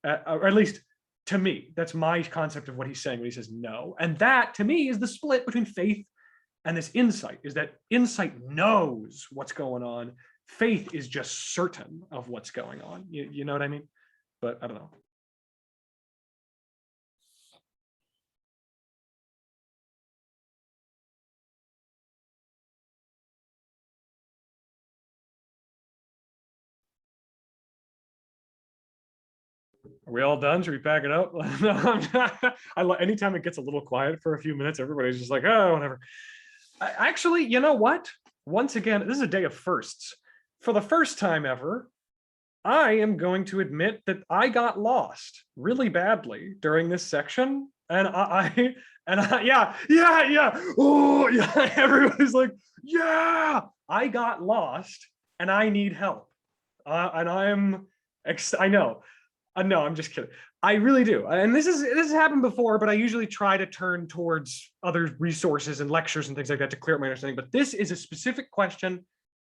or at least to me, that's my concept of what he's saying when he says no. And that, to me, is the split between faith and this insight, is that insight knows what's going on. Faith is just certain of what's going on. You know what I mean? But I don't know. Are we all done? Should we pack it up? No, I'm not. Anytime it gets a little quiet for a few minutes, everybody's just like, oh, whatever. Actually, you know what? Once again, this is a day of firsts. For the first time ever, I am going to admit that I got lost really badly during this section. And yeah. Oh, yeah. Everybody's like, yeah, I got lost and I need help. And I know. No, I'm just kidding. I really do. And this has happened before, but I usually try to turn towards other resources and lectures and things like that to clear up my understanding. But this is a specific question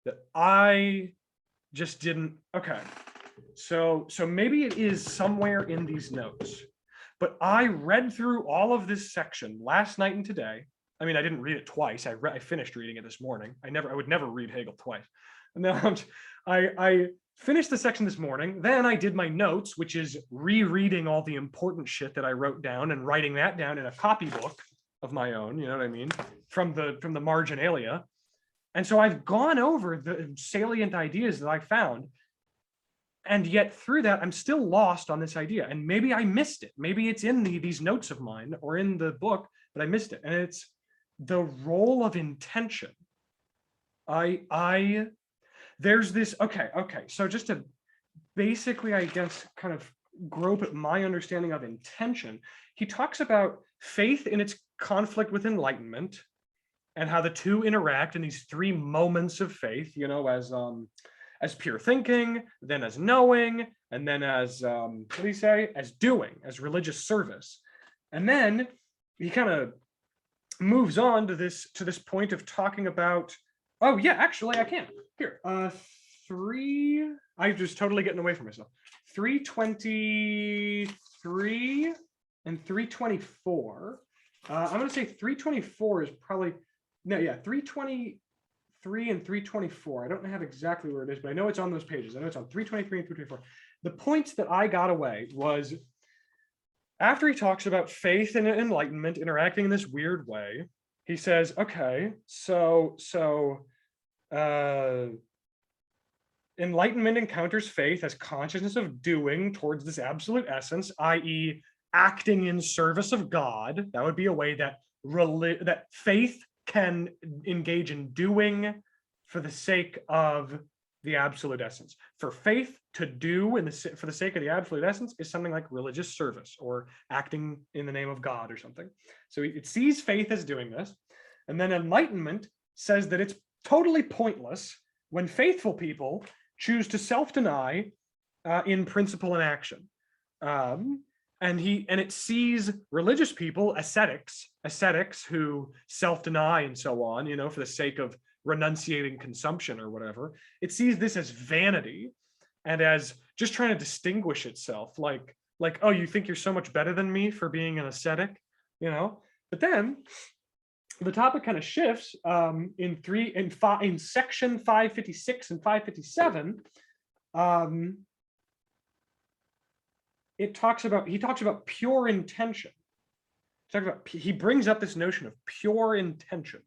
that I just didn't. Okay. So maybe it is somewhere in these notes, but I read through all of this section last night and today. I mean, I didn't read it twice. I finished reading it this morning. I would never read Hegel twice. And then I finished the section this morning. Then I did my notes, which is rereading all the important shit that I wrote down and writing that down in a copybook of my own, you know what I mean, from the marginalia. And so I've gone over the salient ideas that I found. And yet through that, I'm still lost on this idea. And maybe I missed it. Maybe it's in these notes of mine or in the book, but I missed it. And it's the role of intention. There's this, okay. So just to basically, I guess, kind of grope at my understanding of intention, he talks about faith in its conflict with enlightenment and how the two interact in these three moments of faith, you know, as pure thinking, then as knowing, and then as, what do you say? As doing, as religious service. And then he kind of moves on to this point of talking about, oh yeah, actually I can. Here, I'm just totally getting away from myself. 323 and 324. I'm gonna say 324 is probably, no, yeah, 323 and 324. I don't have exactly where it is, but I know it's on those pages. I know it's on 323 and 324. The points that I got away was after he talks about faith and enlightenment interacting in this weird way, he says, okay, so enlightenment encounters faith as consciousness of doing towards this absolute essence, i.e. acting in service of God. That would be a way that that faith can engage in doing for the sake of the absolute essence. For faith to do for the sake of the absolute essence is something like religious service or acting in the name of God or something. So it sees faith as doing this. And then enlightenment says that it's totally pointless when faithful people choose to self-deny in principle and action. And it sees religious people, ascetics who self-deny and so on, you know, for the sake of renunciating consumption or whatever. It sees this as vanity and as just trying to distinguish itself, like, oh, you think you're so much better than me for being an ascetic, you know? But then the topic kind of shifts in section 556 and 557. He talks about pure intention. He brings up this notion of pure intention.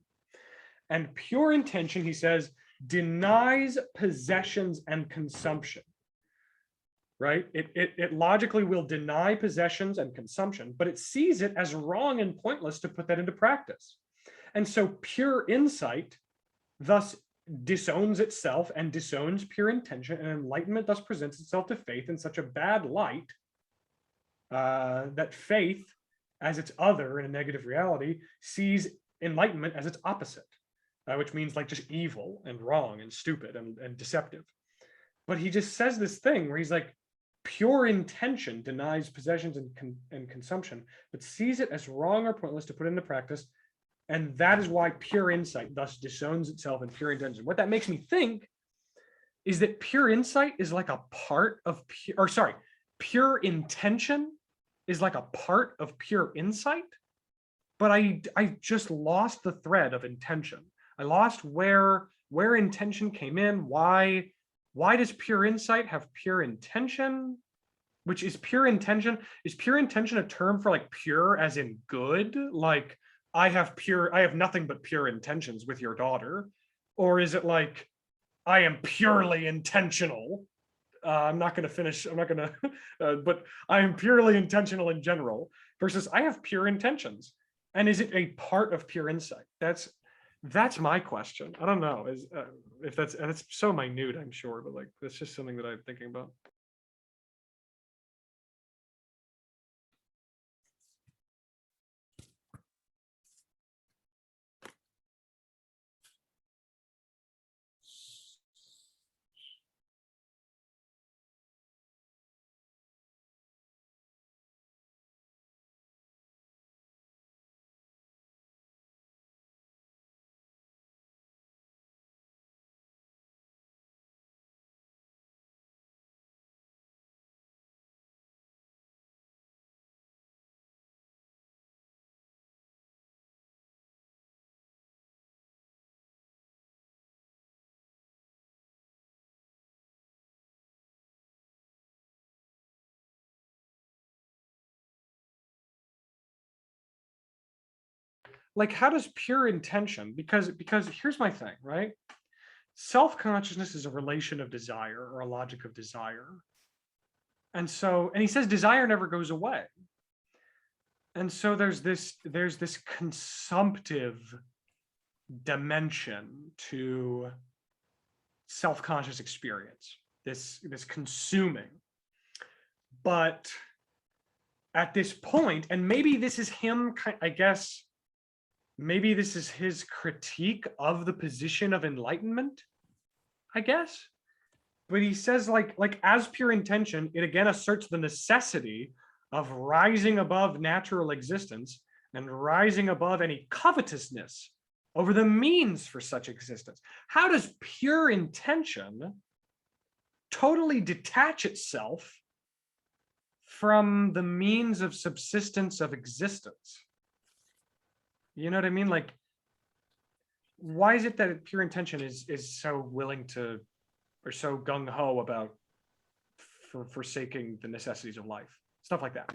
And pure intention, he says, denies possessions and consumption. Right? It logically will deny possessions and consumption, but it sees it as wrong and pointless to put that into practice. And so pure insight thus disowns itself and disowns pure intention, and enlightenment thus presents itself to faith in such a bad light that faith, as its other in a negative reality, sees enlightenment as its opposite, which means like just evil and wrong and stupid and deceptive. But he just says this thing where he's like, pure intention denies possessions and consumption, but sees it as wrong or pointless to put into practice. And that is why pure insight thus disowns itself in pure intention. What that makes me think is that pure insight is like a part of pure intention is like a part of pure insight. But I just lost the thread of intention. I lost where intention came in. Why does pure insight have pure intention? Which is pure intention? Is pure intention a term for like pure as in good? Like I have nothing but pure intentions with your daughter? Or is it like, I am purely intentional? I'm not going to finish, but I am purely intentional in general, versus I have pure intentions. And is it a part of pure insight? That's my question. I don't know if that's so minute, I'm sure, but like, that's just something that I'm thinking about. Like, how does pure intention, because here's my thing, right? Self-consciousness is a relation of desire, or a logic of desire. And he says desire never goes away. And so there's this consumptive dimension to self-conscious experience, this consuming. But at this point, and maybe this is him, I guess, maybe this is his critique of the position of enlightenment, I guess. But he says like as pure intention, it again asserts the necessity of rising above natural existence and rising above any covetousness over the means for such existence. How does pure intention totally detach itself from the means of subsistence of existence? You know what I mean? Like, why is it that pure intention is so willing to, or so gung-ho about forsaking the necessities of life? Stuff like that.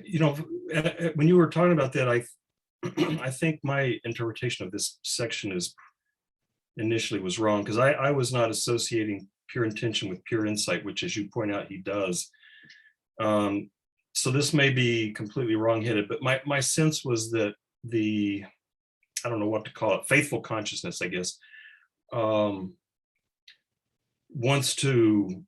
You know, when you were talking about that, I think my interpretation of this section initially was wrong, because I was not associating pure intention with pure insight, which, as you point out, he does. So this may be completely wrong-headed, but my sense was that I don't know what to call it, faithful consciousness, I guess, wants to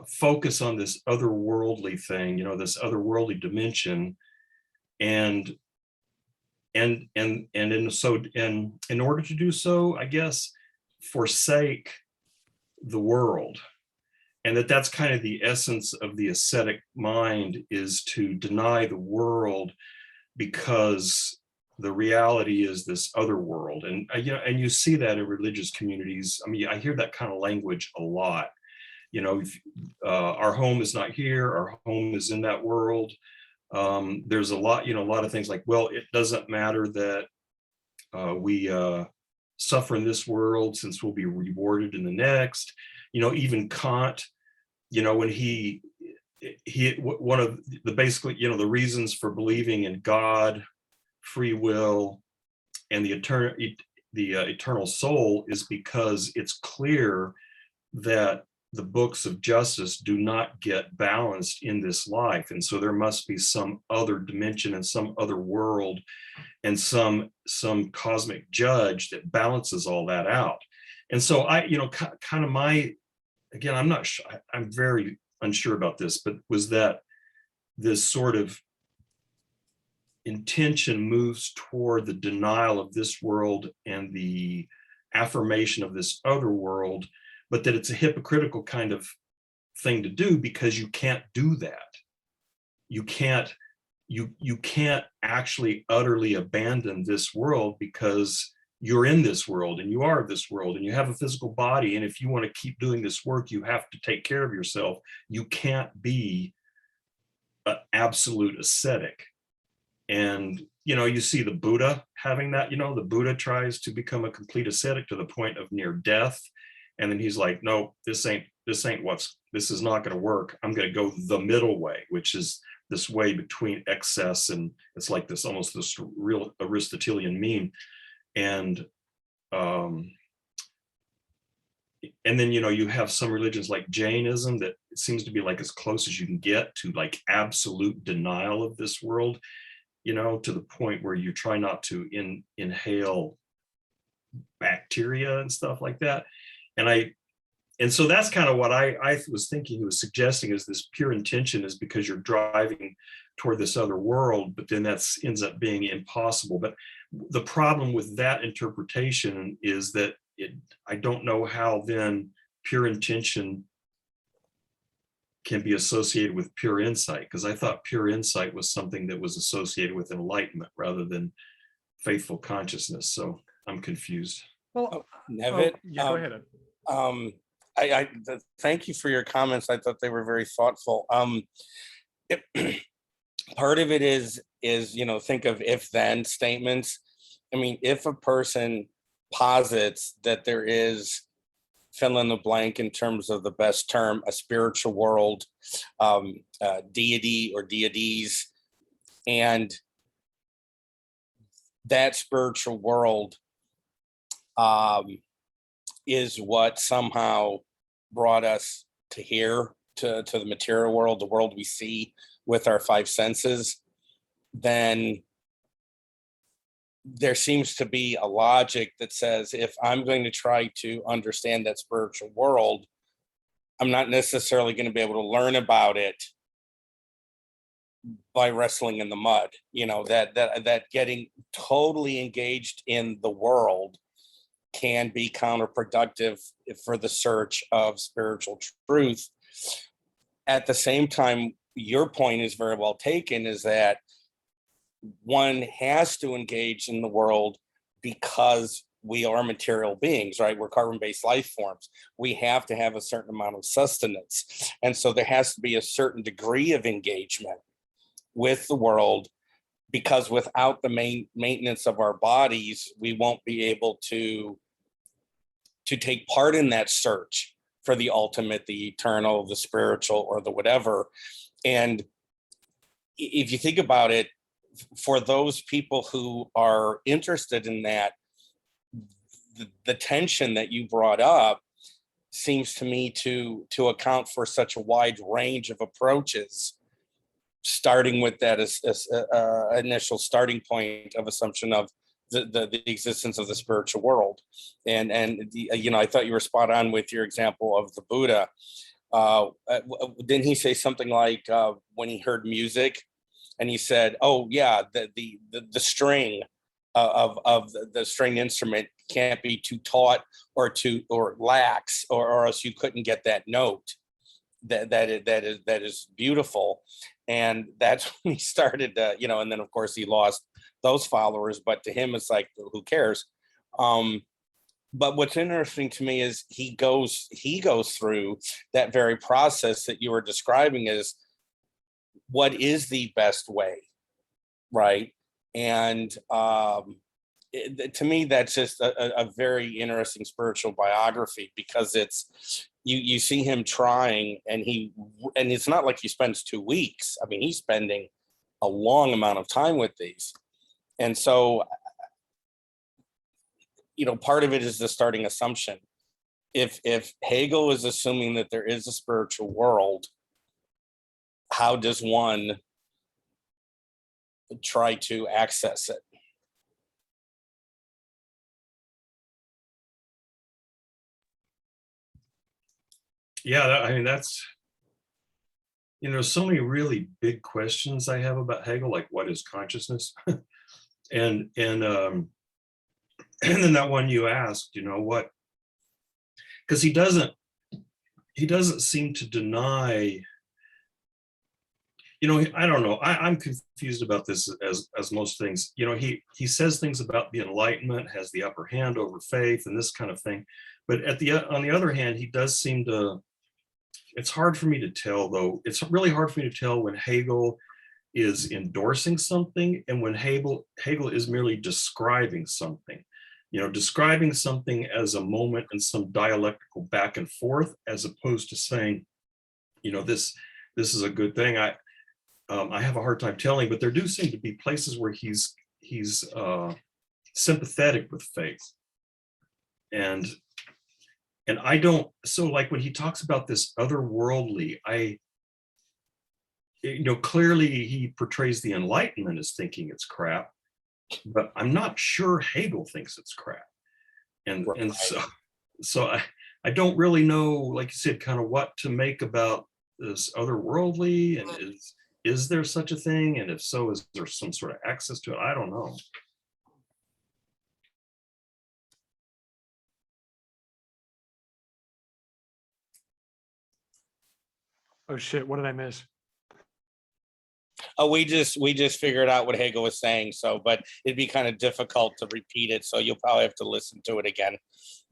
focus on this otherworldly thing, this otherworldly dimension, and in order to do so, I guess, forsake the world. And that's kind of the essence of the ascetic mind, is to deny the world, because the reality is this other world. And you see that in religious communities. I mean, I hear that kind of language a lot. Our home is not here, our home is in that world. There's a lot, a lot of things like, well, it doesn't matter that we suffer in this world since we'll be rewarded in the next. Even Kant, when he one of the basically, the reasons for believing in God, free will, and the eternal soul is because it's clear that the books of justice do not get balanced in this life. And so there must be some other dimension and some other world and some cosmic judge that balances all that out. And so kind of again, I'm not sure, I'm very unsure about this, but was that this sort of intention moves toward the denial of this world and the affirmation of this other world, but that it's a hypocritical kind of thing to do because you can't do that. You can't actually utterly abandon this world because you're in this world and you are this world and you have a physical body. And if you want to keep doing this work, you have to take care of yourself. You can't be an absolute ascetic. And, you see the Buddha having that, the Buddha tries to become a complete ascetic to the point of near death. And then he's like, no, this is not going to work. I'm going to go the middle way, which is this way between excess, and it's like this almost this real Aristotelian meme. And then you have some religions like Jainism that it seems to be like as close as you can get to like absolute denial of this world, to the point where you try not to inhale bacteria and stuff like that. And so that's kind of what I was thinking he was suggesting, is this pure intention is because you're driving toward this other world, but then that ends up being impossible. But the problem with that interpretation is that I don't know how then pure intention can be associated with pure insight, because I thought pure insight was something that was associated with enlightenment rather than faithful consciousness. So I'm confused. Well, Nevitt, yeah, go ahead. I thank you for your comments. I thought they were very thoughtful. Part of it is think of if-then statements. I mean, if a person posits that there is, fill in the blank in terms of the best term, a spiritual world, deity or deities, and that spiritual world is what somehow brought us to here, to the material world, the world we see with our five senses, then there seems to be a logic that says, if I'm going to try to understand that spiritual world, I'm not necessarily going to be able to learn about it by wrestling in the mud. That getting totally engaged in the world can be counterproductive for the search of spiritual truth. At the same time, your point is very well taken, is that one has to engage in the world because we are material beings, right? We're carbon-based life forms. We have to have a certain amount of sustenance. And so there has to be a certain degree of engagement with the world, because without the maintenance of our bodies, we won't be able to take part in that search for the ultimate, the eternal, the spiritual, or the whatever. And if you think about it, for those people who are interested in that, the tension that you brought up seems to me to account for such a wide range of approaches, starting with that as initial starting point of assumption of the existence of the spiritual world. And I thought you were spot on with your example of the Buddha. Didn't he say something like when he heard music and he said, oh yeah, the string of the string instrument can't be too taut or lax, or else you couldn't get that note that is beautiful. And that's when he started and then of course he lost those followers, but to him it's like, who cares? But what's interesting to me is he goes through that very process that you were describing, is what is the best way, right? And to me, that's just a very interesting spiritual biography, because it's you see him trying, and it's not like he spends 2 weeks. I mean, he's spending a long amount of time with these. And so, part of it is the starting assumption. If Hegel is assuming that there is a spiritual world, how does one try to access it? Yeah, I mean, that's, so many really big questions I have about Hegel, like what is consciousness? and then that one you asked, what, because he doesn't seem to deny, I don't know, I'm confused about this as most things. He says things about the Enlightenment has the upper hand over faith and this kind of thing, but on the other hand, he does seem to, it's hard for me to tell, though. It's really hard for me to tell when Hegel is endorsing something and when Hegel is merely describing something. Describing something as a moment and some dialectical back and forth, as opposed to saying, this is a good thing. I have a hard time telling, but there do seem to be places where he's sympathetic with faith, and I don't. So, like when he talks about this otherworldly, clearly he portrays the Enlightenment as thinking it's crap, but I'm not sure Hegel thinks it's crap. And so I don't really know, like you said, kind of what to make about this otherworldly, and is there such a thing? And if so, is there some sort of access to it? I don't know. Oh shit, what did I miss? Oh, we just figured out what Hegel was saying. So, but it'd be kind of difficult to repeat it. So you'll probably have to listen to it again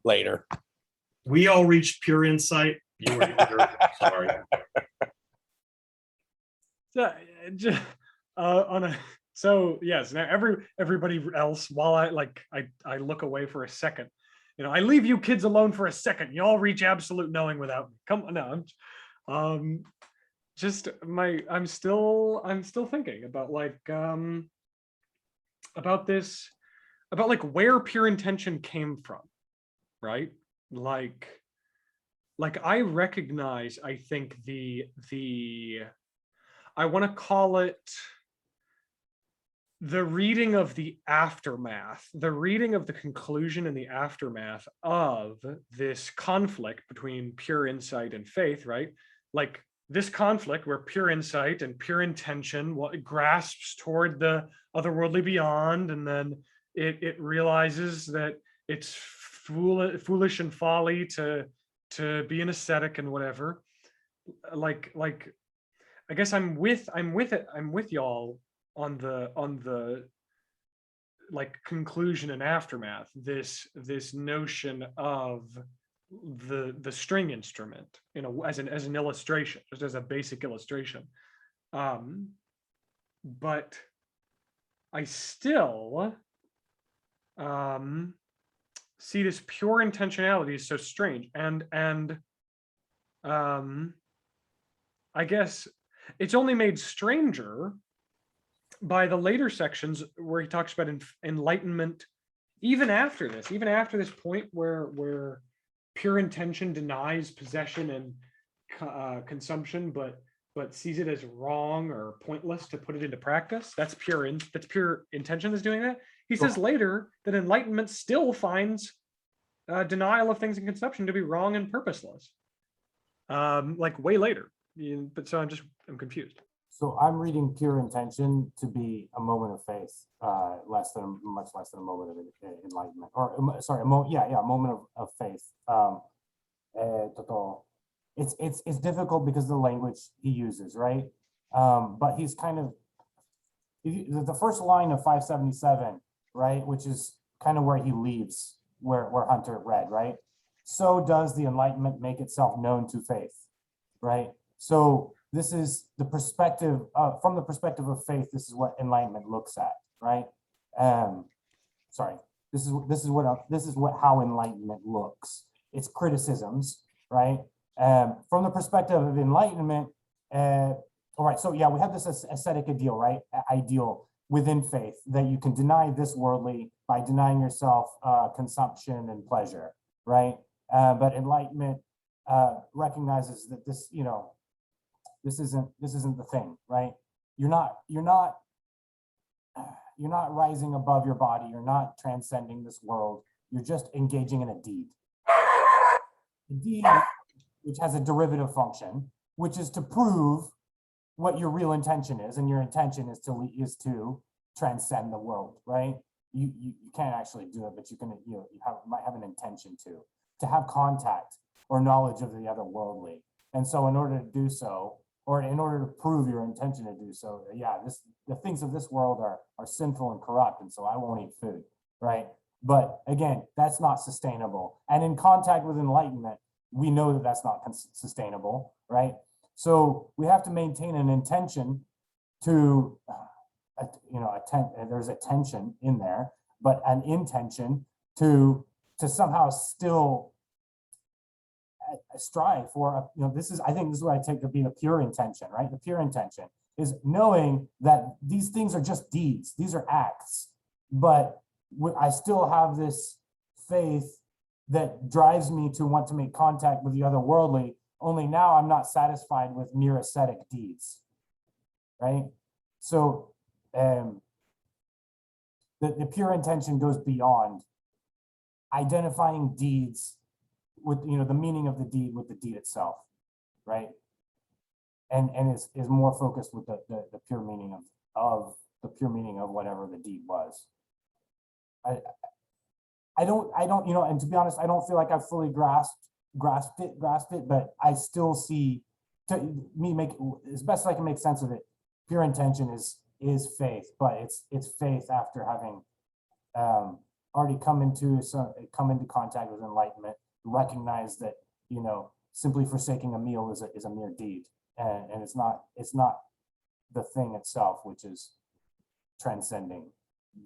later. We all reached pure insight. You were here. Sorry. So yes, now everybody else, while I look away for a second, I leave you kids alone for a second. You all reach absolute knowing without me. Come on, no, I'm still thinking about about this, about where pure intention came from, right? Like I recognize, I think the I want to call it the reading of the aftermath, the reading of the conclusion and the aftermath of this conflict between pure insight and faith, right? Like this conflict where pure insight and pure intention, it grasps toward the otherworldly beyond, and then it realizes that it's foolish and folly to be an ascetic and whatever. Like I guess I'm with y'all on the conclusion and aftermath, this notion of the string instrument, as an illustration, just as a basic illustration. But I still see this pure intentionality is so strange, and I guess it's only made stranger by the later sections where he talks about enlightenment, even after this point where pure intention denies possession and consumption, but sees it as wrong or pointless to put it into practice. That's pure intention is doing that. He says later that enlightenment still finds denial of things in consumption to be wrong and purposeless. Way later. But so I'm confused. So I'm reading pure intention to be a moment of faith, much less than a moment of enlightenment, or sorry, a moment of faith. It's difficult because of the language he uses, right? But he's kind of, the first line of 577, right, which is kind of where he leaves, where Hunter read, right? So does the Enlightenment make itself known to faith, right? So this is the perspective, from the perspective of faith, this is what enlightenment looks at, right? Sorry, this is how enlightenment looks. It's criticisms, right? From the perspective of enlightenment, all right, so yeah, we have this ascetic ideal, right? Ideal within faith, that you can deny this worldly by denying yourself consumption and pleasure, right? But enlightenment recognizes that this, this isn't the thing, right? You're not rising above your body. You're not transcending this world. You're just engaging in a deed. A deed which has a derivative function, which is to prove what your real intention is, and your intention is to transcend the world, right? You can't actually do it, but you can, might have an intention to have contact or knowledge of the otherworldly. And so in order to do so, or in order to prove your intention to do so, yeah, the things of this world are sinful and corrupt, and so I won't eat food, right? But again, that's not sustainable. And in contact with enlightenment, we know that that's not sustainable, right? So we have to maintain an intention to, there's a tension in there, but an intention to somehow still strive for, I think this is what I take to be the pure intention, right? The pure intention is knowing that these things are just deeds, these are acts, but I still have this faith that drives me to want to make contact with the otherworldly, only now I'm not satisfied with mere ascetic deeds, right? So the pure intention goes beyond identifying deeds with, the meaning of the deed with the deed itself, right? And is more focused with the pure meaning of the pure meaning of whatever the deed was. I don't, and to be honest, I don't feel like I've fully grasped it, but I still see, as best I can make sense of it, pure intention is faith, but it's faith after having already come into contact with enlightenment, recognize that, simply forsaking a meal is a mere deed, and it's not the thing itself, which is transcending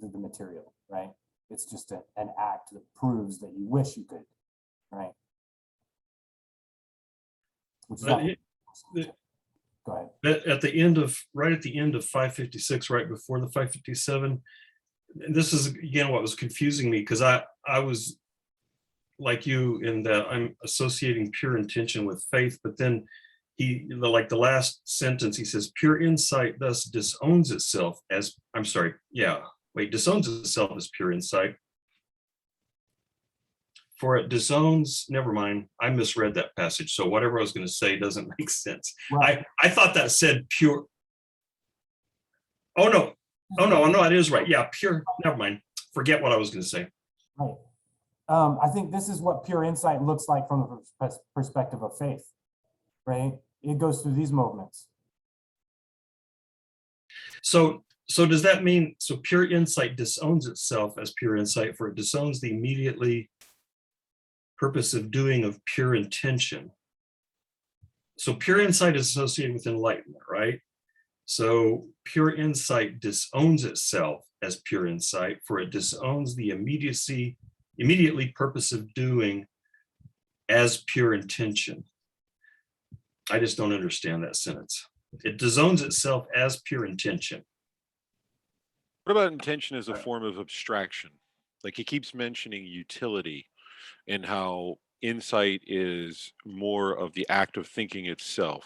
the material, right? It's just an act that proves that you wish you could, right? Which is not, go ahead. At the end of 556, right before the 557, and this is again what was confusing me, because I was like you in that I'm associating pure intention with faith, but then the last sentence, he says, pure insight thus disowns itself as, disowns itself as pure insight. For it disowns, never mind, I misread that passage. So whatever I was going to say doesn't make sense. Right. I thought that said pure. Oh no, it is right. Yeah, pure, never mind. Forget what I was going to say. Right. I think this is what pure insight looks like from the perspective of faith, right? It goes through these movements. So does that mean, so pure insight disowns itself as pure insight, for it disowns the immediately purpose of doing of pure intention. So pure insight is associated with enlightenment, right? So pure insight disowns itself as pure insight, for it disowns the immediately purpose of doing as pure intention. I just don't understand that sentence. It disowns itself as pure intention. What about intention as a form of abstraction? Like he keeps mentioning utility and how insight is more of the act of thinking itself.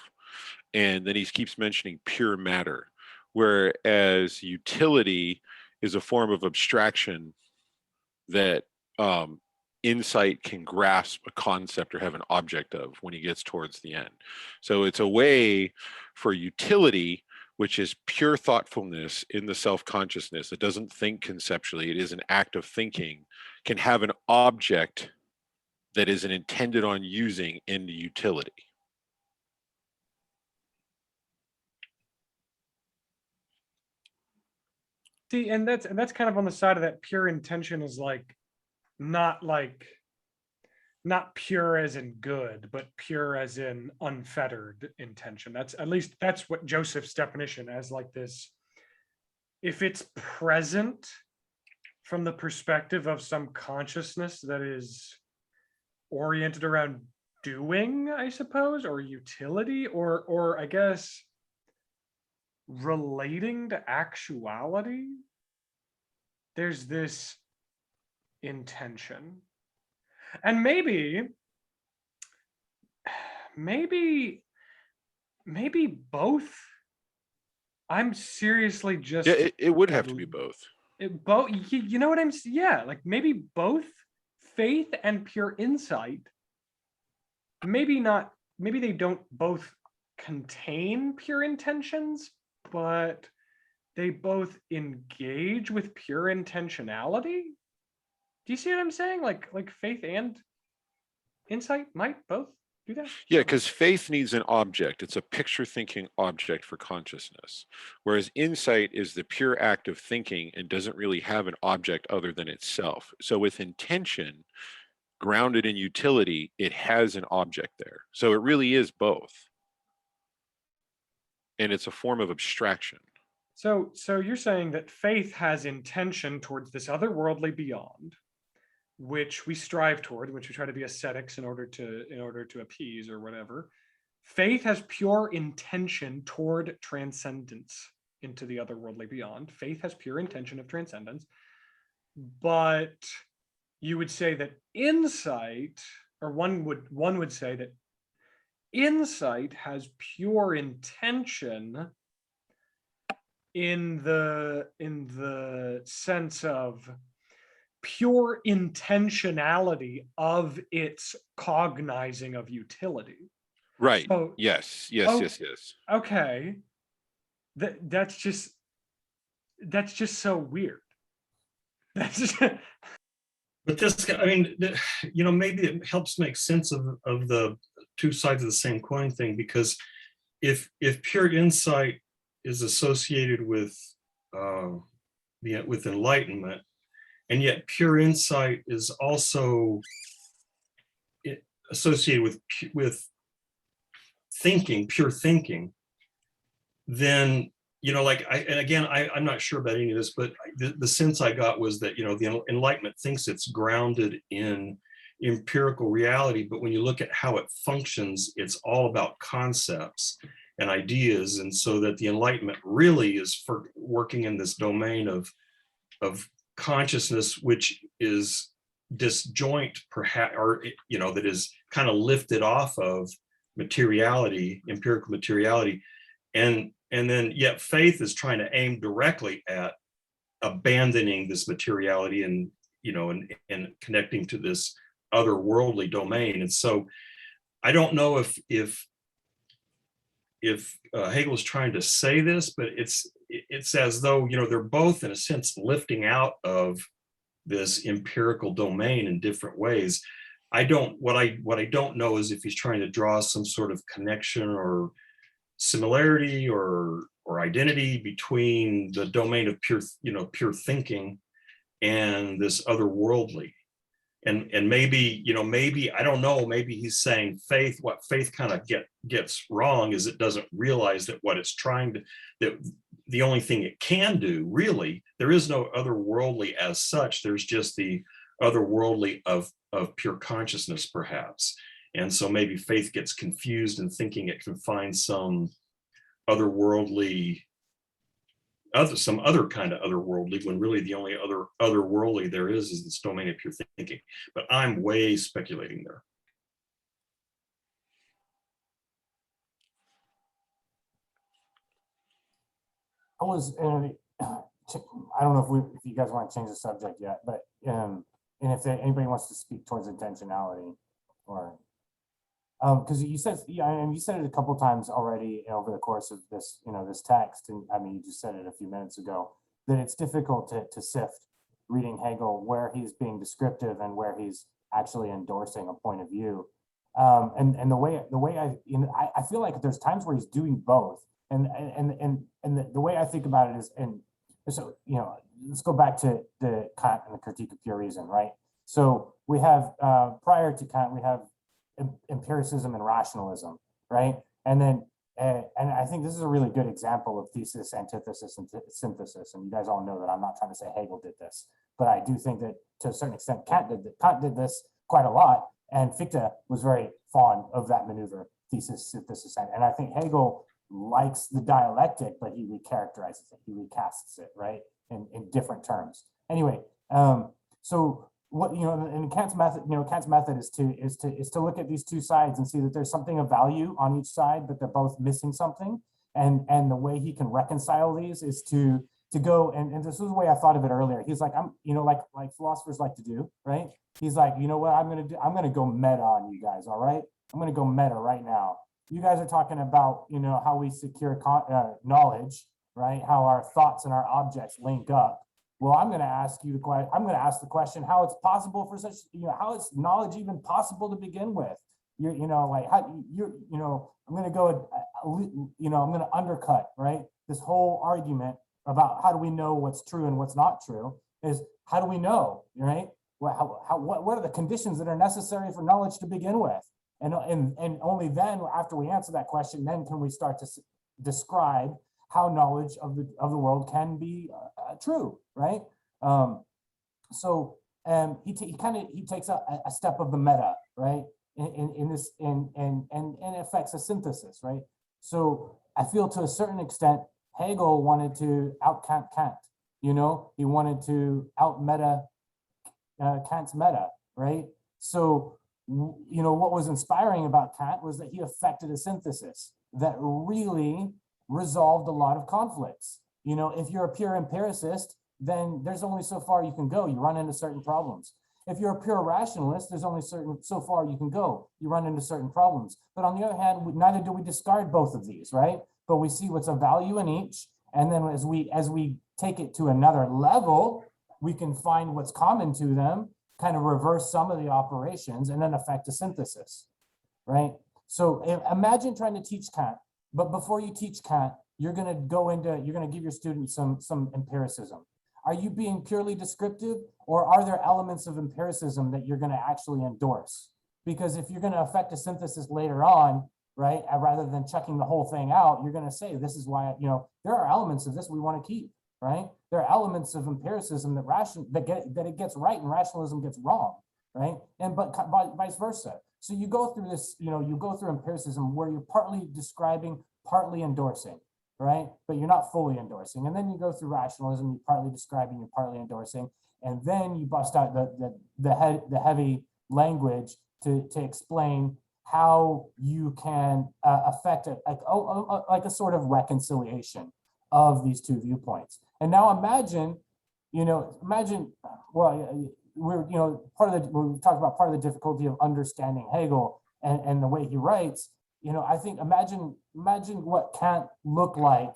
And then he keeps mentioning pure matter, whereas utility is a form of abstraction that insight can grasp a concept or have an object of when he gets towards the end. So it's a way for utility, which is pure thoughtfulness in the self-consciousness. It doesn't think conceptually. It is an act of thinking, can have an object that isn't intended on using in the utility. See, and that's kind of on the side of that pure intention is like, not like not pure as in good, but pure as in unfettered intention. That's, at least that's what Joseph's definition as, like this, if it's present from the perspective of some consciousness that is oriented around doing, I suppose, or utility, or I guess relating to actuality, there's this intention. And maybe both. I'm seriously just, Yeah, it would have to be both. both, you know what I'm, yeah, like maybe both faith and pure insight, maybe they don't both contain pure intentions, but they both engage with pure intentionality. Do you see what I'm saying? Like faith and insight might both do that. Yeah, because faith needs an object. It's a picture thinking object for consciousness, whereas insight is the pure act of thinking and doesn't really have an object other than itself. So with intention grounded in utility, it has an object there. So it really is both. And it's a form of abstraction. So you're saying that faith has intention towards this otherworldly beyond, which we strive toward, which we try to be ascetics in order to appease or whatever. Faith has pure intention toward transcendence into the otherworldly beyond. Faith has pure intention of transcendence. But you would say that insight, or one would say that insight has pure intention in the sense of pure intentionality of its cognizing of utility. Right. So, Yes. okay. That's just so weird. That's just But this, I mean, maybe it helps make sense of the two sides of the same coin thing, because if pure insight is associated with enlightenment, and yet pure insight is also associated with thinking, pure thinking, then I'm not sure about any of this, but the sense I got was that the Enlightenment thinks it's grounded in empirical reality, but when you look at how it functions, it's all about concepts and ideas, and so that the Enlightenment really is for working in this domain of consciousness, which is disjoint, perhaps, or that is kind of lifted off of materiality, empirical materiality, and then yet faith is trying to aim directly at abandoning this materiality and connecting to this otherworldly domain. And so I don't know if Hegel is trying to say this, but it's as though they're both in a sense lifting out of this empirical domain in different ways. What I don't know is if he's trying to draw some sort of connection or similarity or identity between the domain of pure thinking and this otherworldly. And maybe I don't know, maybe he's saying what faith kind of gets wrong is it doesn't realize that what it's trying to, that the only thing it can do, really, there is no otherworldly as such, there's just the otherworldly of pure consciousness, perhaps. And so maybe faith gets confused in thinking it can find some otherworldly, some other kind of otherworldly, when really the only otherworldly there is this domain of pure thinking. But I'm way speculating there. I don't know if you guys want to change the subject yet, but and if anybody wants to speak towards intentionality, or because you said it a couple times already over the course of this this text, and I mean you just said it a few minutes ago, that it's difficult to sift reading Hegel where he's being descriptive and where he's actually endorsing a point of view, and the way I feel like there's times where he's doing both. And the way I think about it is, and so let's go back to the Kant and the Critique of Pure Reason, right? So we have, prior to Kant, we have empiricism and rationalism, right? And then, and I think this is a really good example of thesis, antithesis, and synthesis. And you guys all know that I'm not trying to say Hegel did this, but I do think that to a certain extent, Kant did this quite a lot. And Fichte was very fond of that maneuver, thesis, synthesis. And I think Hegel likes the dialectic, but he recharacterizes it, he recasts it, right? In different terms. Anyway, so what, and Kant's method, Kant's method is to look at these two sides and see that there's something of value on each side, but they're both missing something. And the way he can reconcile these is to go, and this is the way I thought of it earlier. He's like, like philosophers like to do, right? He's like, you know what I'm gonna do? I'm gonna go meta on you guys, all right? I'm gonna go meta right now. You guys are talking about, how we secure knowledge, right? How our thoughts and our objects link up. Well, I'm going to ask you the question. I'm going to ask the question how it's possible for such, how is knowledge even possible to begin with? I'm going to go, I'm going to undercut, right? This whole argument about how do we know what's true and what's not true is how do we know, right? What are the conditions that are necessary for knowledge to begin with? And only then, after we answer that question, then can we start to describe how knowledge of the world can be true, right? He takes a step of the meta, right? In this, and affects a synthesis, right? So I feel to a certain extent, Hegel wanted to out Kant. He wanted to out meta Kant's meta, right? So what was inspiring about Kant was that he affected a synthesis that really resolved a lot of conflicts. If you're a pure empiricist, then there's only so far you can go. You run into certain problems. If you're a pure rationalist, there's only so far you can go. You run into certain problems. But on the other hand, neither do we discard both of these, right? But we see what's of value in each. And then as we take it to another level, we can find what's common to them, kind of reverse some of the operations, and then affect a synthesis, right? So imagine trying to teach Kant, but before you teach Kant, you're going to give your students some empiricism. Are you being purely descriptive, or are there elements of empiricism that you're going to actually endorse? Because if you're going to affect a synthesis later on, right, rather than checking the whole thing out, you're going to say, this is why, there are elements of this we want to keep, right? There are elements of empiricism that it gets right and rationalism gets wrong, right? But vice versa. So you go through this, you go through empiricism where you're partly describing, partly endorsing, right? But you're not fully endorsing. And then you go through rationalism, you're partly describing, you're partly endorsing, and then you bust out the heavy language to explain how you can affect like a sort of reconciliation of these two viewpoints. And now imagine, well, we've talked about part of the difficulty of understanding Hegel and the way he writes. I think imagine what Kant looked like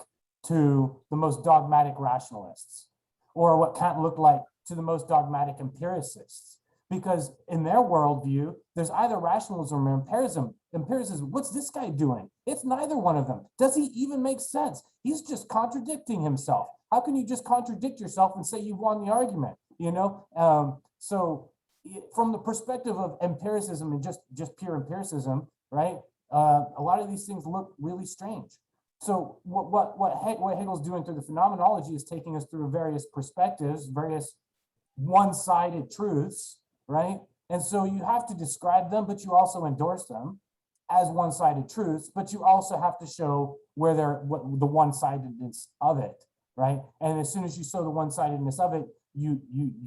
to the most dogmatic rationalists, or what Kant looked like to the most dogmatic empiricists. Because in their worldview, there's either rationalism or empiricism. What's this guy doing? It's neither one of them. Does he even make sense? He's just contradicting himself. How can you just contradict yourself and say you've won the argument? So from the perspective of empiricism and just pure empiricism, right? A lot of these things look really strange. So what Hegel's doing through the phenomenology is taking us through various perspectives, various one-sided truths, right? And so you have to describe them, but you also endorse them as one-sided truths, but you also have to show what the one-sidedness of it, right? And as soon as you show the one-sidedness of it, you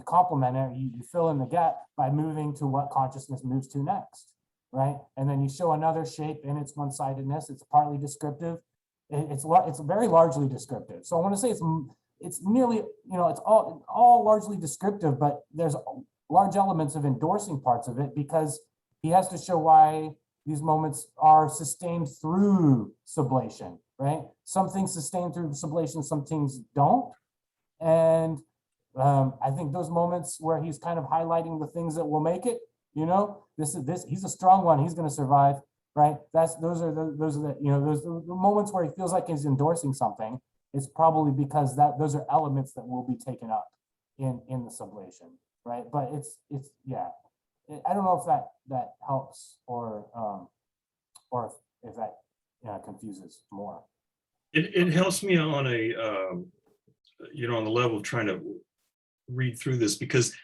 complement it, you fill in the gap by moving to what consciousness moves to next, right? And then you show another shape in its one-sidedness. It's partly descriptive. It's very largely descriptive. So I want to say it's nearly, it's all largely descriptive, but there's large elements of endorsing parts of it, because he has to show why these moments are sustained through sublation, right? Some things sustain through sublation, some things don't. And I think those moments where he's kind of highlighting the things that will make it, he's a strong one, he's going to survive, right? Those are the moments where he feels like he's endorsing something. It's probably because those are elements that will be taken up in the sublation. right? But it's yeah. I don't know if that helps or if that confuses more. It helps me on a on the level of trying to read through this, because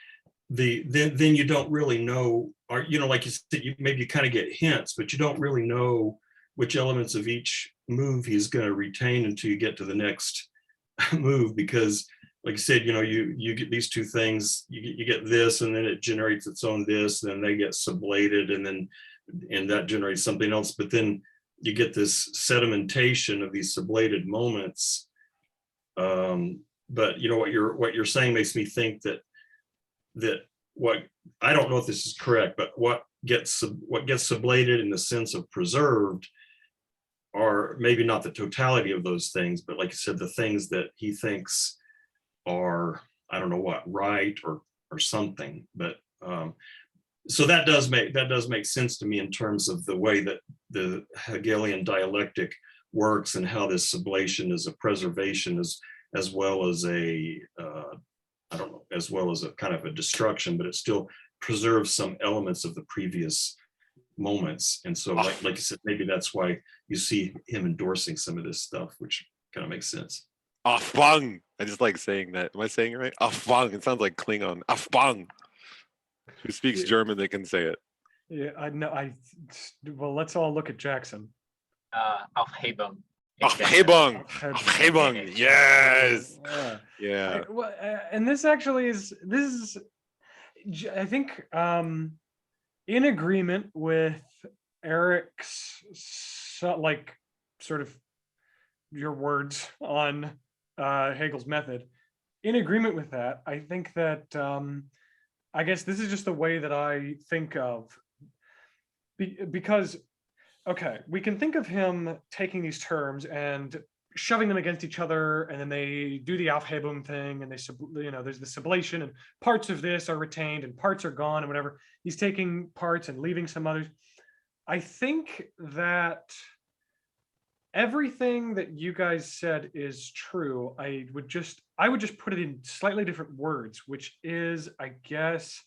then you don't really know, or like you said, maybe you kind of get hints, but you don't really know which elements of each move he's going to retain until you get to the next move, because like I said, you get these two things, you get this, and then it generates its own this, then they get sublated, and that generates something else. But then you get this sedimentation of these sublated moments. But what you're saying makes me think that what, I don't know if this is correct, but what gets sublated in the sense of preserved are maybe not the totality of those things, but like I said, the things that he thinks are, I don't know what, right or something. But so that does make sense to me in terms of the way that the Hegelian dialectic works, and how this sublation is a preservation as well as a as well as a kind of a destruction, but it still preserves some elements of the previous moments. And so like I said, maybe that's why you see him endorsing some of this stuff, which kind of makes sense. Afbang. I just like saying that. Am I saying it right? Afbang. It sounds like Klingon. Afbang. Who speaks German, they can say it. Yeah, I know. Well, let's all look at Jackson. Aufhebung. Aufhebung. Aufhebung. Yes. Yeah. And this actually is I think in agreement with Eric's sort of your words on Hegel's method. In agreement with that, I think that I guess this is just the way that I think of, because, okay, we can think of him taking these terms and shoving them against each other, and then they do the Aufhebung thing, and there's the sublation, and parts of this are retained and parts are gone and whatever. He's taking parts and leaving some others. I think that everything that you guys said is true. I would just put it in slightly different words, which is, I guess,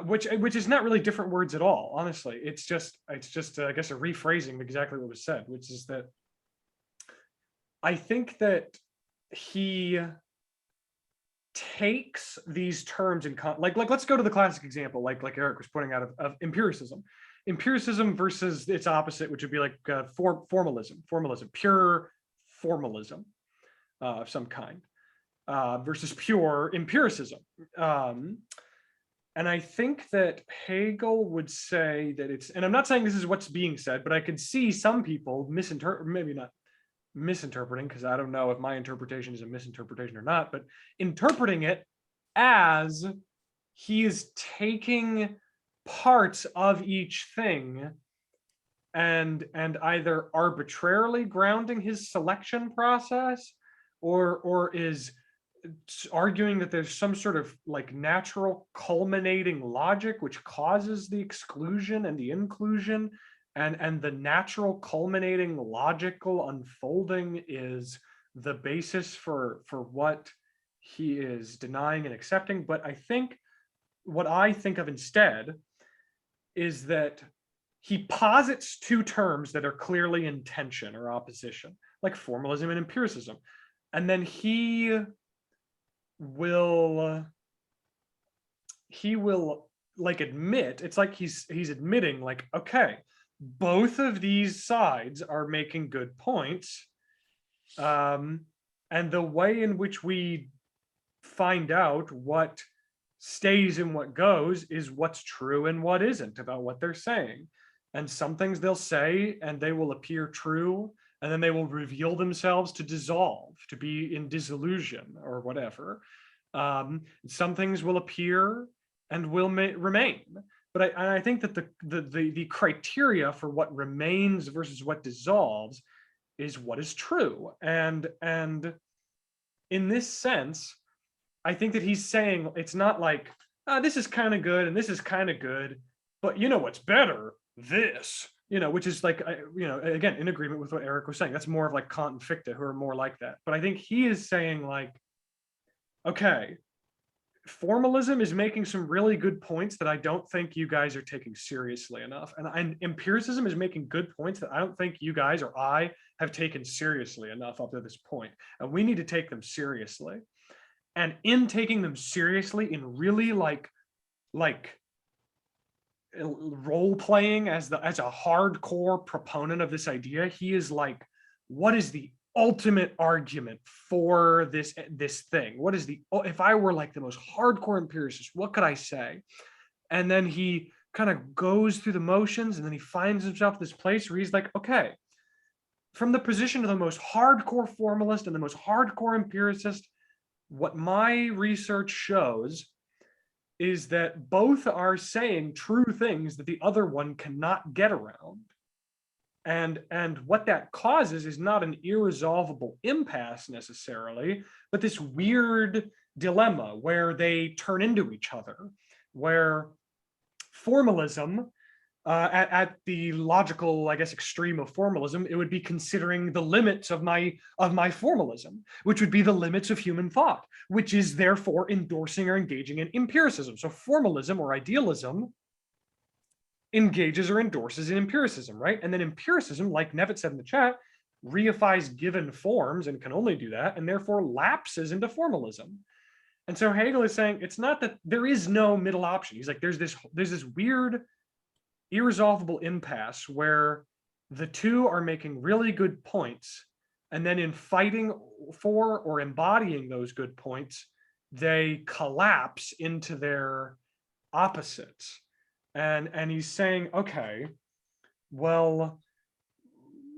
which is not really different words at all. Honestly, it's just I guess a rephrasing of exactly what was said, which is that I think that he takes these terms in like let's go to the classic example, like Eric was pointing out of empiricism. Empiricism versus its opposite, which would be like formalism, pure formalism of some kind, versus pure empiricism. And I think that Hegel would say that it's, and I'm not saying this is what's being said, but I could see some people maybe not misinterpreting, because I don't know if my interpretation is a misinterpretation or not, but interpreting it as he is taking parts of each thing and either arbitrarily grounding his selection process, or is arguing that there's some sort of like natural culminating logic which causes the exclusion and the inclusion, and the natural culminating logical unfolding is the basis for what he is denying and accepting. But I think what I think of instead is that he posits two terms that are clearly in tension or opposition, like formalism and empiricism. And then he will like admit, it's like he's admitting like, okay, both of these sides are making good points. And the way in which we find out what stays and what goes is what's true and what isn't about what they're saying. And some things they'll say and they will appear true, and then they will reveal themselves to dissolve, to be in dissolution or whatever. Some things will appear and will remain. But I think that the criteria for what remains versus what dissolves is what is true. And in this sense, I think that he's saying it's not like, this is kind of good and this is kind of good, but you know what's better? This, which is like, again, in agreement with what Eric was saying. That's more of like Kant and Fichte, who are more like that. But I think he is saying like, okay, formalism is making some really good points that I don't think you guys are taking seriously enough. And empiricism is making good points that I don't think you guys or I have taken seriously enough up to this point. And we need to take them seriously. And in taking them seriously, in really like role playing as a hardcore proponent of this idea, he is like, what is the ultimate argument for this thing? What is the, if I were like the most hardcore empiricist, what could I say? And then he kind of goes through the motions, and then he finds himself at this place where he's like, okay, from the position of the most hardcore formalist and the most hardcore empiricist, what my research shows is that both are saying true things that the other one cannot get around. And what that causes is not an irresolvable impasse necessarily, but this weird dilemma where they turn into each other, where formalism, at the logical, I guess, extreme of formalism, it would be considering the limits of my formalism, which would be the limits of human thought, which is therefore endorsing or engaging in empiricism. So formalism or idealism engages or endorses in empiricism, right? And then empiricism, like Nevitt said in the chat, reifies given forms and can only do that, and therefore lapses into formalism. And so Hegel is saying it's not that there is no middle option. He's like, there's this weird irresolvable impasse where the two are making really good points, and then in fighting for or embodying those good points, they collapse into their opposites. And he's saying, okay, well,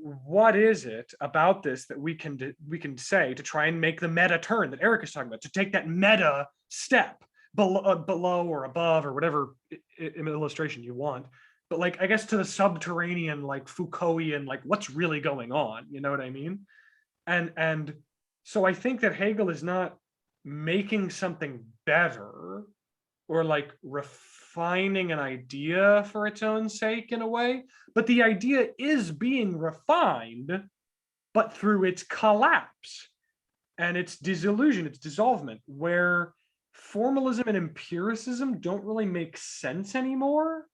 what is it about this that we can say to try and make the meta turn that Eric is talking about, to take that meta step below or above or whatever illustration you want, but like, I guess to the subterranean, like Foucaultian, like what's really going on, you know what I mean? And so I think that Hegel is not making something better or like refining an idea for its own sake in a way, but the idea is being refined, but through its collapse and its dissolution, its dissolvement, where formalism and empiricism don't really make sense anymore.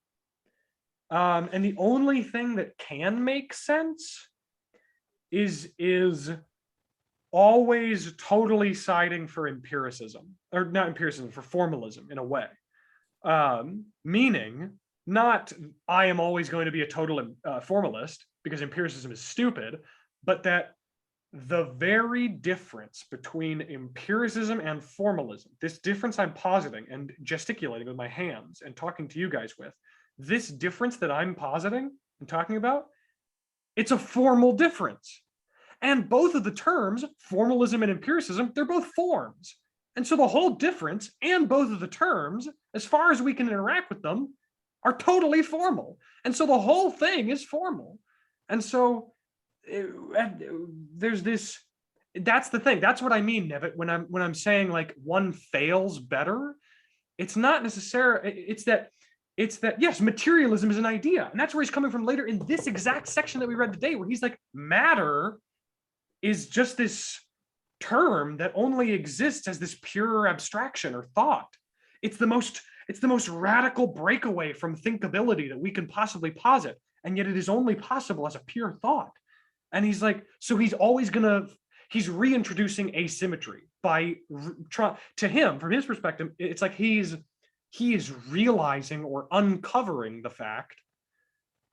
And the only thing that can make sense is always totally siding for empiricism, or not empiricism, for formalism in a way. Meaning, not I am always going to be a total formalist because empiricism is stupid, but that the very difference between empiricism and formalism, this difference I'm positing and gesticulating with my hands and talking to you guys with, this difference that I'm positing and talking about, it's a formal difference. And both of the terms, formalism and empiricism, they're both forms. And so the whole difference and both of the terms, as far as we can interact with them, are totally formal. And so the whole thing is formal. And so there's this, that's the thing. That's what I mean, Nevitt, when I'm saying like one fails better. It's not necessarily, it's that yes, materialism is an idea. And that's where he's coming from later in this exact section that we read today, where he's like, matter is just this term that only exists as this pure abstraction or thought. It's the most radical breakaway from thinkability that we can possibly posit, and yet it is only possible as a pure thought. And he's like, so he's reintroducing asymmetry by to him, from his perspective, it's like he is realizing or uncovering the fact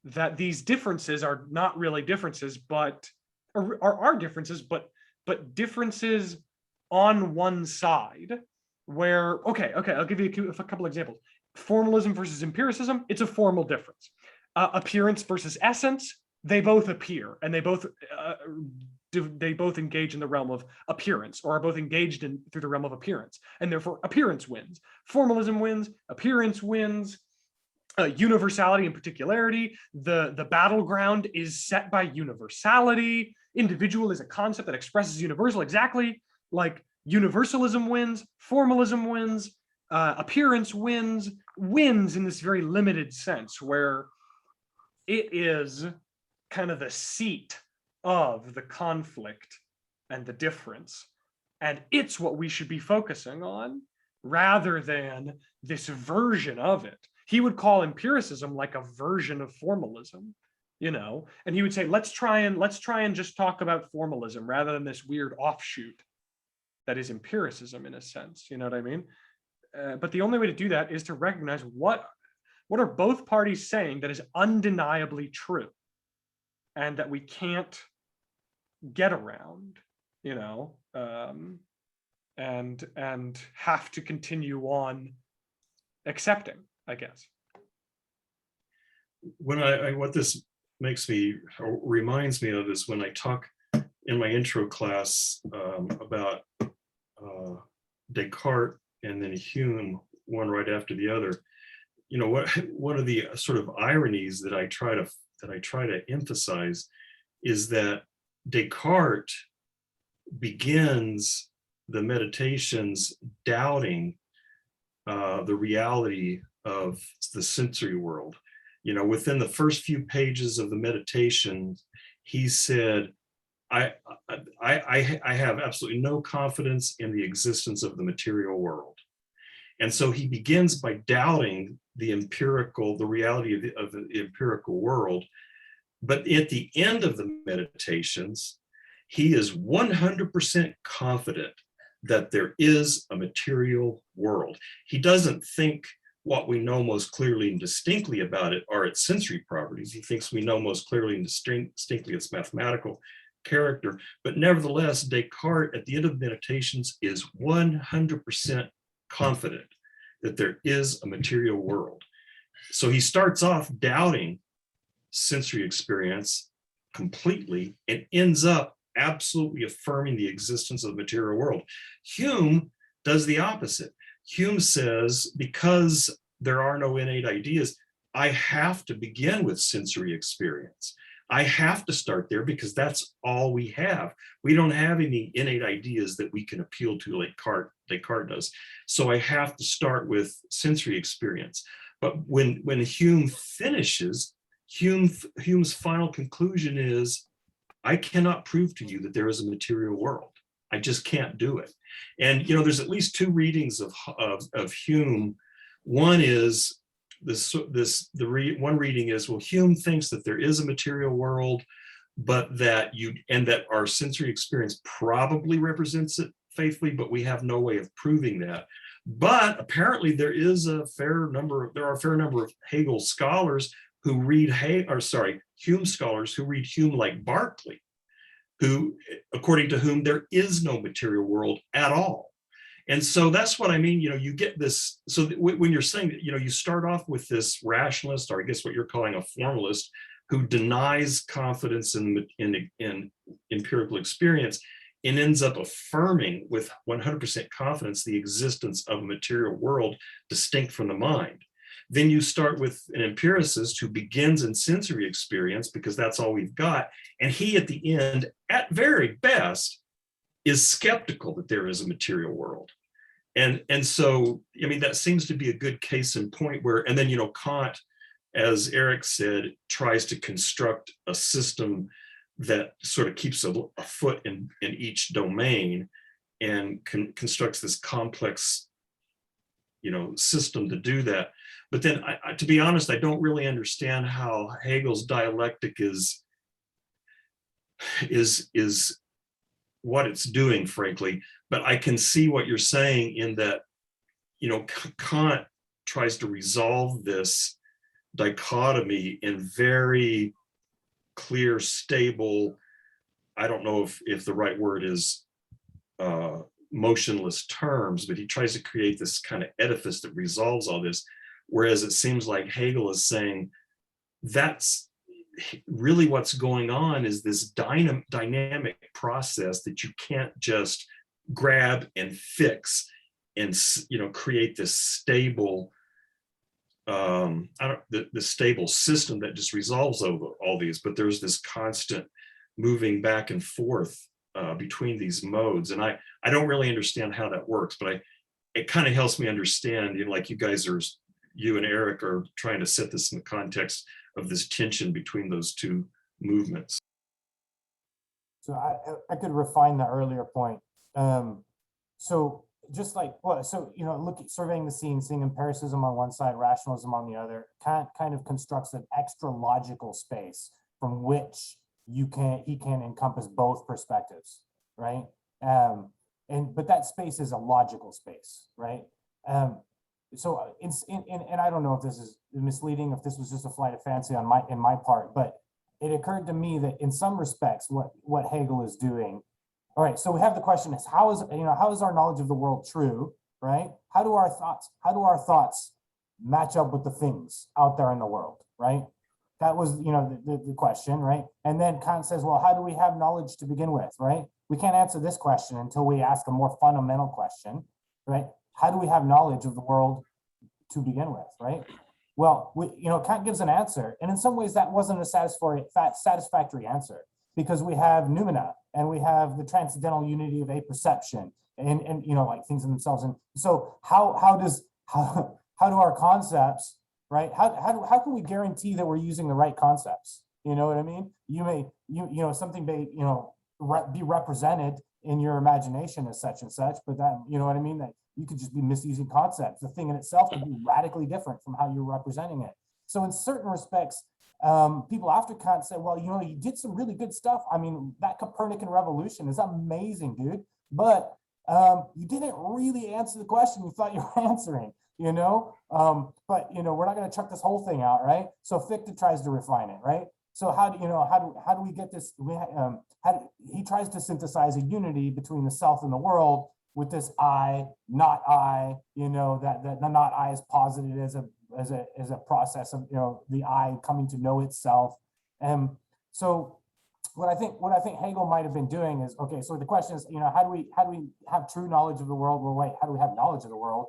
that these differences are not really differences, but are differences, but differences on one side, where, okay, I'll give you a couple examples. Formalism versus empiricism, it's a formal difference. Appearance versus essence, they both appear, and they both engage in the realm of appearance, or are both engaged in through the realm of appearance, and therefore appearance wins. Formalism wins, appearance wins. Universality and particularity, the battleground is set by universality. Individual is a concept that expresses universal, exactly like universalism wins, formalism wins, appearance wins in this very limited sense, where it is kind of the seat of the conflict and the difference, and it's what we should be focusing on. rather than this version of it. He would call empiricism like a version of formalism, and he would say, let's try and just talk about formalism rather than this weird offshoot that is empiricism in a sense. You know what I mean? But the only way to do that is to recognize what are both parties saying that is undeniably true and that we can't get around, and have to continue on accepting, I guess. What this makes me, or reminds me of, is when I talk in my intro class about Descartes and then Hume, one right after the other. One of the sort of ironies that I try to emphasize is that Descartes begins the meditations doubting the reality of the sensory world. Within the first few pages of the meditation, he said, I have absolutely no confidence in the existence of the material world. And so he begins by doubting the reality of the empirical world. But at the end of the meditations, he is 100% confident that there is a material world. He doesn't think what we know most clearly and distinctly about it are its sensory properties. He thinks we know most clearly and distinctly its mathematical character. But nevertheless, Descartes at the end of the meditations is 100% confident that there is a material world. So he starts off doubting sensory experience completely and ends up absolutely affirming the existence of the material world. Hume does the opposite. Hume says, because there are no innate ideas, I have to begin with sensory experience. I have to start there because that's all we have. We don't have any innate ideas that we can appeal to like Descartes does. So I have to start with sensory experience. But when Hume finishes, Hume's final conclusion is, I cannot prove to you that there is a material world. I just can't do it. And there's at least two readings of Hume. One is one reading is, well, Hume thinks that there is a material world, but that our sensory experience probably represents it faithfully, but we have no way of proving that. But apparently there are a fair number of Hegel scholars who read Hume scholars who read Hume like Berkeley, who, according to whom there is no material world at all. And so that's what I mean, you get this, so when you're saying that, you start off with this rationalist, or I guess what you're calling a formalist, who denies confidence in empirical experience and ends up affirming with 100% confidence the existence of a material world distinct from the mind. Then you start with an empiricist who begins in sensory experience because that's all we've got. And he, at the end, at very best, is skeptical that there is a material world. And so, I mean, that seems to be a good case in point where, and then, Kant, as Eric said, tries to construct a system that sort of keeps a foot in each domain and constructs this complex, system to do that. But then, to be honest, I don't really understand how Hegel's dialectic is what it's doing, frankly. But I can see what you're saying in that, Kant tries to resolve this dichotomy in very clear, stable, I don't know if the right word is motionless terms, but he tries to create this kind of edifice that resolves all this. Whereas it seems like Hegel is saying that's really what's going on, is this dynamic process that you can't just grab and fix and create this stable the stable system that just resolves over all these, but there's this constant moving back and forth between these modes. And I don't really understand how that works, but it kind of helps me understand, like you and Eric are trying to set this in the context of this tension between those two movements. So I could refine the earlier point. So just like, well, so, look at surveying the scene, seeing empiricism on one side, rationalism on the other, Kant kind of constructs an extra logical space from which he can encompass both perspectives, right? But that space is a logical space, right? So and I don't know if this is misleading, if this was just a flight of fancy on my part, but it occurred to me that in some respects, what Hegel is doing. All right, so we have the question is how is our knowledge of the world true, right? How do our thoughts match up with the things out there in the world, right? That was the question, right? And then Kant says, well, how do we have knowledge to begin with, right? We can't answer this question until we ask a more fundamental question, right? How do we have knowledge of the world to begin with, right? Well, Kant gives an answer, and in some ways that wasn't a satisfactory answer, because we have noumena and we have the transcendental unity of apperception and like things in themselves. And so how do our concepts, right? How can we guarantee that we're using the right concepts? You know what I mean? Something may be represented in your imagination as such and such, but that, you know what I mean? That you could just be misusing concepts. The thing in itself could be radically different from how you're representing it. So in certain respects, people after Kant said, well, you did some really good stuff. I mean, that Copernican revolution is amazing, dude. But you didn't really answer the question you thought you were answering, But, we're not going to chuck this whole thing out, right? So Fichte tries to refine it, right? So how do we get this? He tries to synthesize a unity between the self and the world with this I, not I, that the not I is posited as a process of the I coming to know itself. And so what I think Hegel might have been doing is, okay, so the question is, how do we have true knowledge of the world? Well, wait, how do we have knowledge of the world?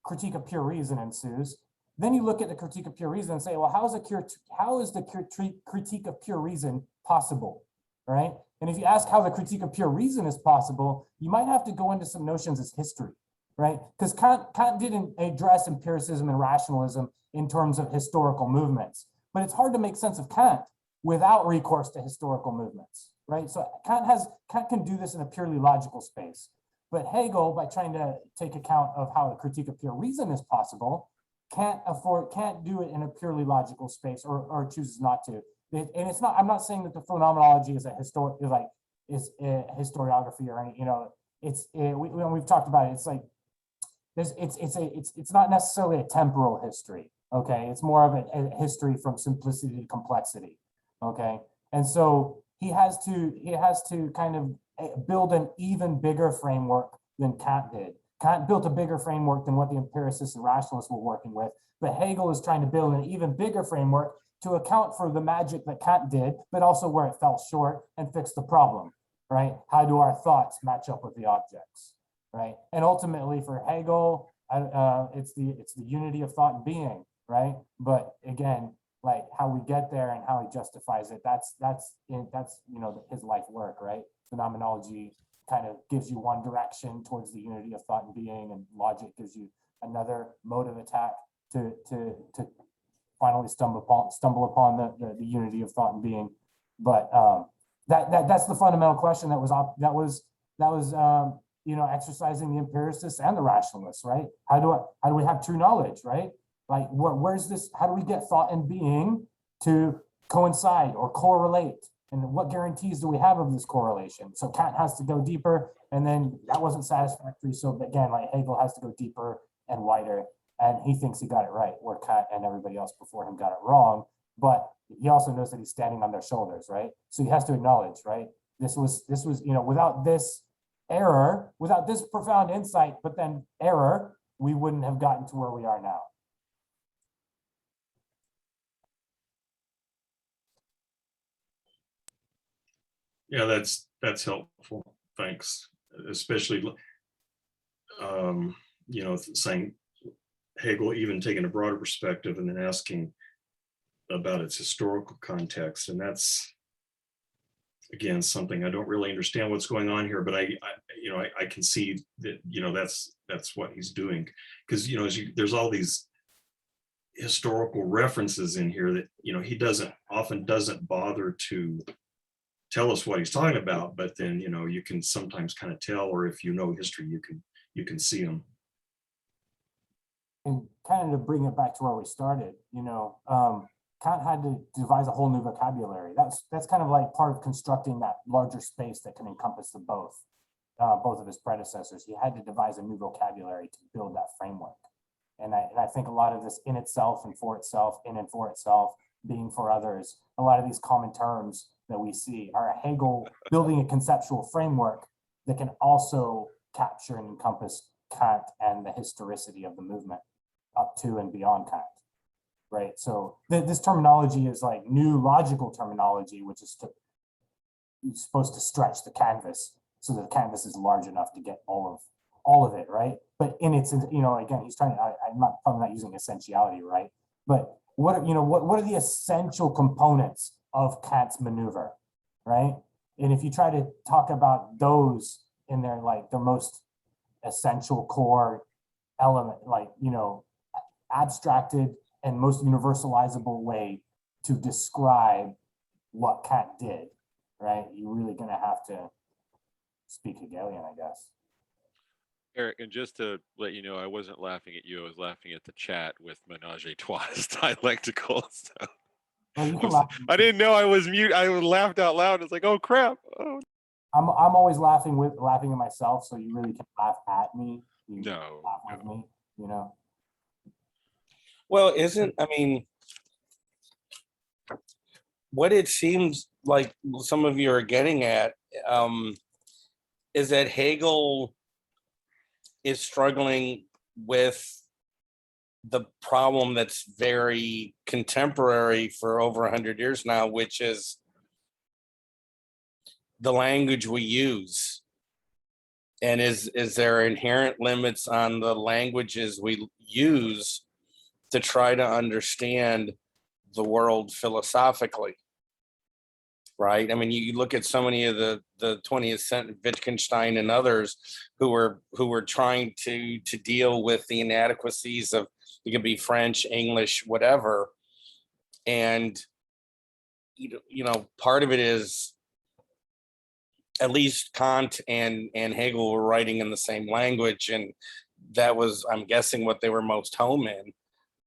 Critique of pure reason ensues. Then you look at the critique of pure reason and say, well, how is the critique of pure reason possible, right? And if you ask how the critique of pure reason is possible, you might have to go into some notions as history, right? Because Kant didn't address empiricism and rationalism in terms of historical movements, but it's hard to make sense of Kant without recourse to historical movements, right? So Kant can do this in a purely logical space, but Hegel, by trying to take account of how a critique of pure reason is possible, can't do it in a purely logical space, or chooses not to. And it's not. I'm not saying that the phenomenology is a historiography or any. We've talked about it. It's like it's not necessarily a temporal history. Okay, it's more of a history from simplicity to complexity. Okay, and so he has to kind of build an even bigger framework than Kant did. Kant built a bigger framework than what the empiricists and rationalists were working with, but Hegel is trying to build an even bigger framework to account for the magic that Kant did, but also where it fell short and fix the problem, right? How do our thoughts match up with the objects, right? And ultimately for Hegel, it's the unity of thought and being, right? But again, like how we get there and how he justifies it, that's his life work, right? Phenomenology kind of gives you one direction towards the unity of thought and being, and logic gives you another mode of attack to finally stumble upon the unity of thought and being. But that's the fundamental question that was exercising the empiricists and the rationalists, right? How do we have true knowledge, right? Like where's this? How do we get thought and being to coincide or correlate? And what guarantees do we have of this correlation? So Kant has to go deeper, and then that wasn't satisfactory. So again, like Hegel has to go deeper and wider, and he thinks he got it right, where Kant and everybody else before him got it wrong. But he also knows that he's standing on their shoulders, right? So he has to acknowledge, right? This was without this error, without this profound insight, but then error, we wouldn't have gotten to where we are now. Yeah, that's helpful. Thanks. Especially, saying Hegel even taking a broader perspective and then asking about its historical context. And that's, again, something I don't really understand what's going on here, but I can see that, that's what he's doing. Because, there's all these historical references in here that, he often doesn't bother to tell us what he's talking about, but then, you can sometimes kind of tell, or if you know history, you can see them. And kind of to bring it back to where we started, Kant had to devise a whole new vocabulary. That's kind of like part of constructing that larger space that can encompass the both of his predecessors. He had to devise a new vocabulary to build that framework. And I think a lot of this in itself and for itself, in and for itself, being for others, a lot of these common terms that we see are Hegel building a conceptual framework that can also capture and encompass Kant and the historicity of the movement up to and beyond Kant. Right. So this terminology is like new logical terminology, which is supposed to stretch the canvas so that the canvas is large enough to get all of it. Right. But in its, again, he's trying to, I'm probably not using essentiality. Right. But what are the essential components of Kant's maneuver? Right. And if you try to talk about those in their most essential core element, abstracted and most universalizable way to describe what Kant did, right? You're really going to have to speak Hegelian, I guess. Eric, and just to let you know, I wasn't laughing at you. I was laughing at the chat with Menage a Trois dialectical stuff. Well, you can laugh. I didn't know I was mute. I laughed out loud. It's like, oh crap! Oh. I'm always laughing at myself, so you really can laugh at me. No, laugh with me, Well, what it seems like some of you are getting at is that Hegel is struggling with the problem that's very contemporary for over 100 years now, which is the language we use. And is there inherent limits on the languages we use to try to understand the world philosophically, right? I mean, you look at so many of the 20th century, Wittgenstein and others who were trying to deal with the inadequacies of, it could be French, English, whatever. And, part of it is at least Kant and Hegel were writing in the same language. And that was, I'm guessing, what they were most home in.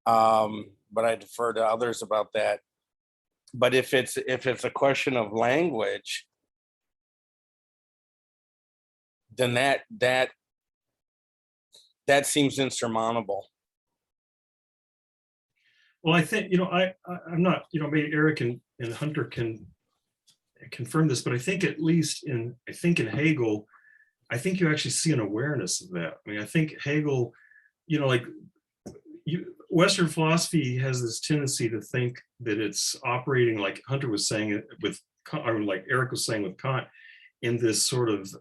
But I defer to others about that. But if it's a question of language, then that seems insurmountable. Well, I think, I'm not, maybe Eric and Hunter can confirm this, but I think at least in Hegel, I think you actually see an awareness of that. I mean, I think Hegel, Western philosophy has this tendency to think that it's operating, like Hunter was saying or like Eric was saying with Kant, in this sort of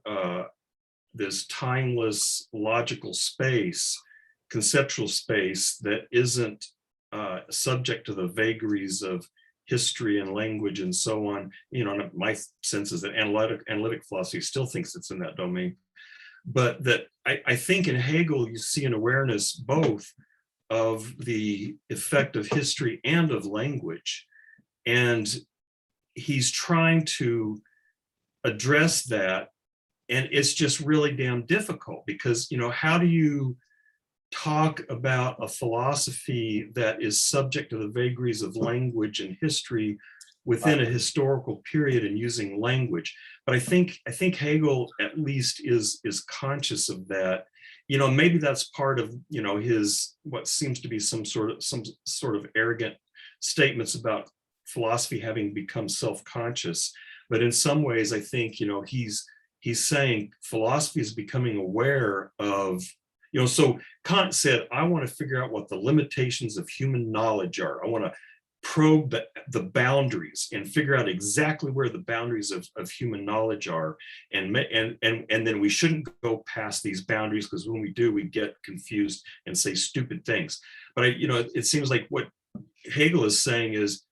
this timeless logical space, conceptual space that isn't subject to the vagaries of history and language and so on. My sense is that analytic philosophy still thinks it's in that domain. But that I think in Hegel, you see an awareness both of the effect of history and of language. And he's trying to address that. And it's just really damn difficult because, how do you talk about a philosophy that is subject to the vagaries of language and history within a historical period and using language? But I think Hegel at least is conscious of that. Maybe that's part of his what seems to be some sort of arrogant statements about philosophy having become self-conscious. But in some ways, I think he's saying philosophy is becoming aware of. So Kant said, I want to figure out what the limitations of human knowledge are. I want to probe the boundaries and figure out exactly where the boundaries of human knowledge are. And then we shouldn't go past these boundaries, because when we do, we get confused and say stupid things. But it seems like what Hegel is saying is,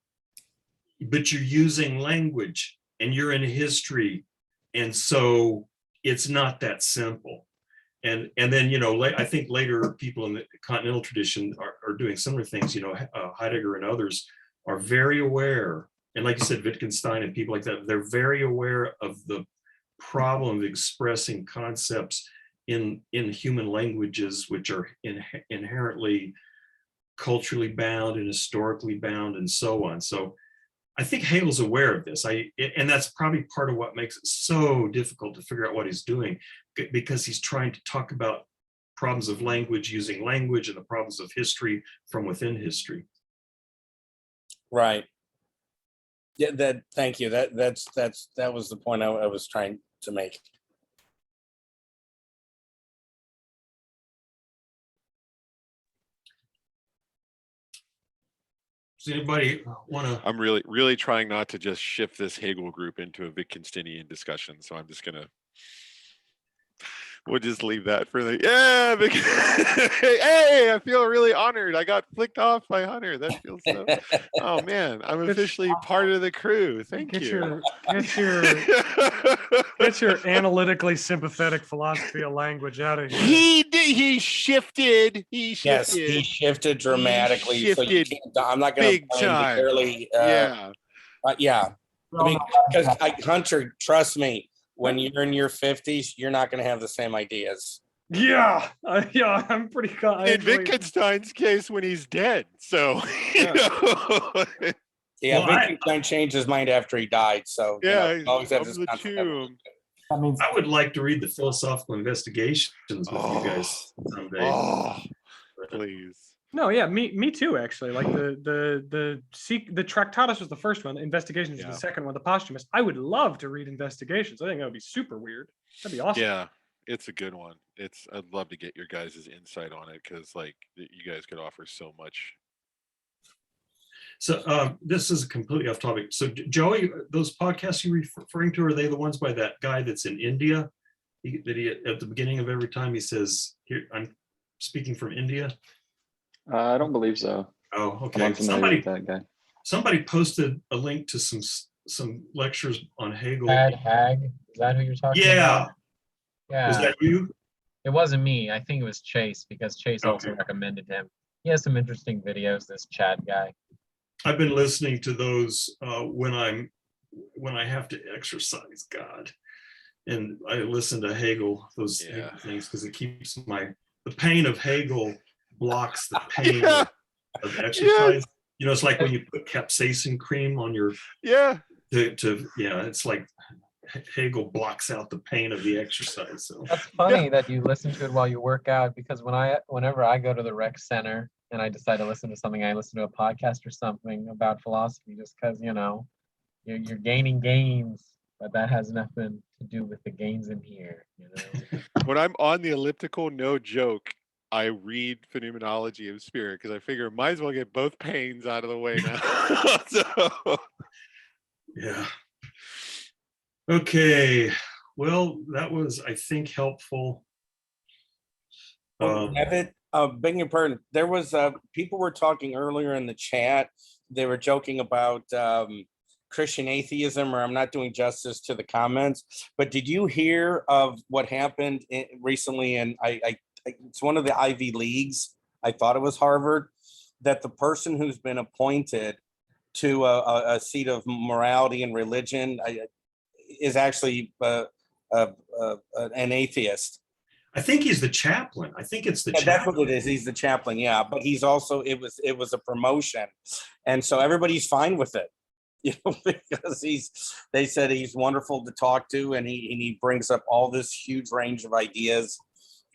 but you're using language and you're in history. And so it's not that simple. And then, I think later people in the continental tradition are doing similar things. Heidegger and others are very aware and like you said, Wittgenstein and people like that, they're very aware of the problem of expressing concepts in human languages, which are inherently culturally bound and historically bound and so on. So I think Hegel's aware of this. And that's probably part of what makes it so difficult to figure out what he's doing, because he's trying to talk about problems of language using language and the problems of history from within history. Right. Yeah, thank you. That was the point I was trying to make. Does anybody want to? I'm really trying not to just shift this Hegel group into a Wittgensteinian discussion. So I'm just gonna, we'll just leave that for the, hey, I feel really honored. I got flicked off by Hunter. That feels so, oh man, I'm officially part of the crew. Thank you. Get your analytically sympathetic philosophy of language out of here. He shifted. Yes, he shifted dramatically. He so you shifted can't, I'm not going to big time. barely. Yeah. Yeah. I mean, because Hunter, trust me, when you're in your 50s, you're not going to have the same ideas. Yeah, I'm pretty. In Wittgenstein's case, when he's dead. So, you know. Yeah, Well, Wittgenstein changed his mind after he died. So yeah, you always have of this the concept. tomb. That means I would like to read the philosophical investigations with you guys someday. Oh, please. No, yeah, me too. Actually, like the Tractatus was the first one. The Investigations was the second one. The Posthumous. I would love to read Investigations. I think that would be super weird. That'd be awesome. Yeah, it's a good one. I'd love to get your guys' insight on it, because like you guys could offer so much. So this is completely off topic. So Joey, those podcasts you're referring to, are they the ones by that guy that's in India? He at the beginning of every time he says, "Here, I'm speaking from India." I don't believe so. Oh, I'm okay. unfamiliar with that guy. Somebody posted a link to some lectures on Hegel. Hag, is that who you're talking about? Yeah. Was that you? It wasn't me. I think it was Chase, because Chase also recommended him. He has some interesting videos, this Chad guy. I've been listening to those when I have to exercise, God. And I listen to Hegel, those Hegel things, because it keeps the pain of Hegel blocks the pain of exercise. You know, it's like when you put capsaicin cream on your it's like Hegel blocks out the pain of the exercise. So that's funny that you listen to it while you work out, because whenever I go to the rec center and I decide to listen to something, I listen to a podcast or something about philosophy, just because, you know, you're gaining gains, but that has nothing to do with the gains in here, you know. When I'm on the elliptical, no joke, I read Phenomenology of Spirit, because I figure might as well get both pains out of the way now. So. Yeah. Okay. Well, that was, I think, helpful. Begging your pardon, there was people were talking earlier in the chat. They were joking about Christian atheism, or I'm not doing justice to the comments, but did you hear of what happened recently? And it's one of the Ivy Leagues. I thought it was Harvard, that the person who's been appointed to a seat of morality and religion is actually an atheist. I think he's the chaplain. I think it's the chaplain. That's what it is. He's the chaplain, yeah. But he's also, it was a promotion. And so everybody's fine with it, you know, because they said he's wonderful to talk to, and he brings up all this huge range of ideas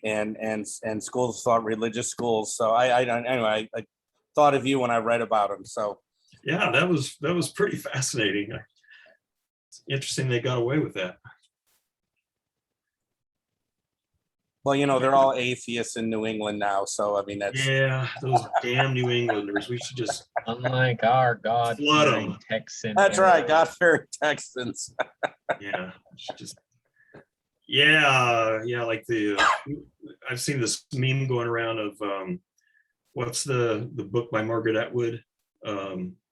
and schools of thought, religious schools. So anyway, I thought of you when I read about him. So yeah, that was pretty fascinating. It's interesting they got away with that. Well, you know, they're all atheists in New England now. So, I mean, that's... Yeah, those damn New Englanders. We should just... Unlike our God-fearing Texans. That's right, God-fearing Texans. Yeah, just... Yeah, like I've seen this meme going around of, what's the book by Margaret Atwood?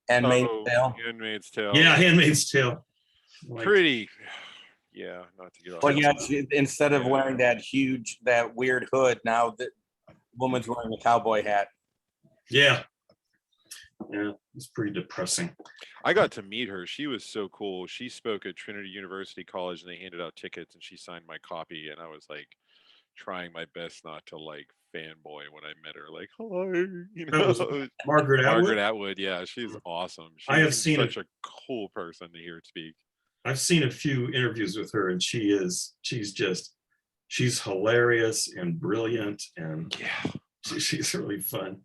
Handmaid's Tale. Handmaid's Tale. Yeah, Handmaid's Tale. Like, pretty... Yeah, not to get off. Well, yeah, instead of wearing that weird hood, now the woman's wearing a cowboy hat. Yeah. Yeah, it's pretty depressing. I got to meet her. She was so cool. She spoke at Trinity University College and they handed out tickets and she signed my copy. And I was like trying my best not to like fanboy when I met her. Like, hello, you That was know. Margaret Margaret Atwood. Atwood. Yeah, she's awesome. I have She's seen such a cool person to hear speak. I've seen a few interviews with her, and she's hilarious and brilliant, and Yeah. she's really fun.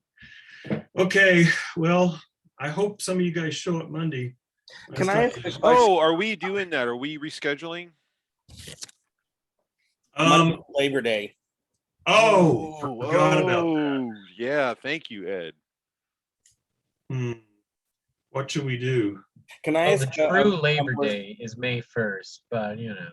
Okay, well, I hope some of you guys show up Monday. Can I ask a question? Oh, are we doing that? Are we rescheduling? Monday, Labor Day. Forgot about that. Yeah, thank you, Ed. What should we do? Can I Well, ask? the true Labor Day is May 1st, but you know.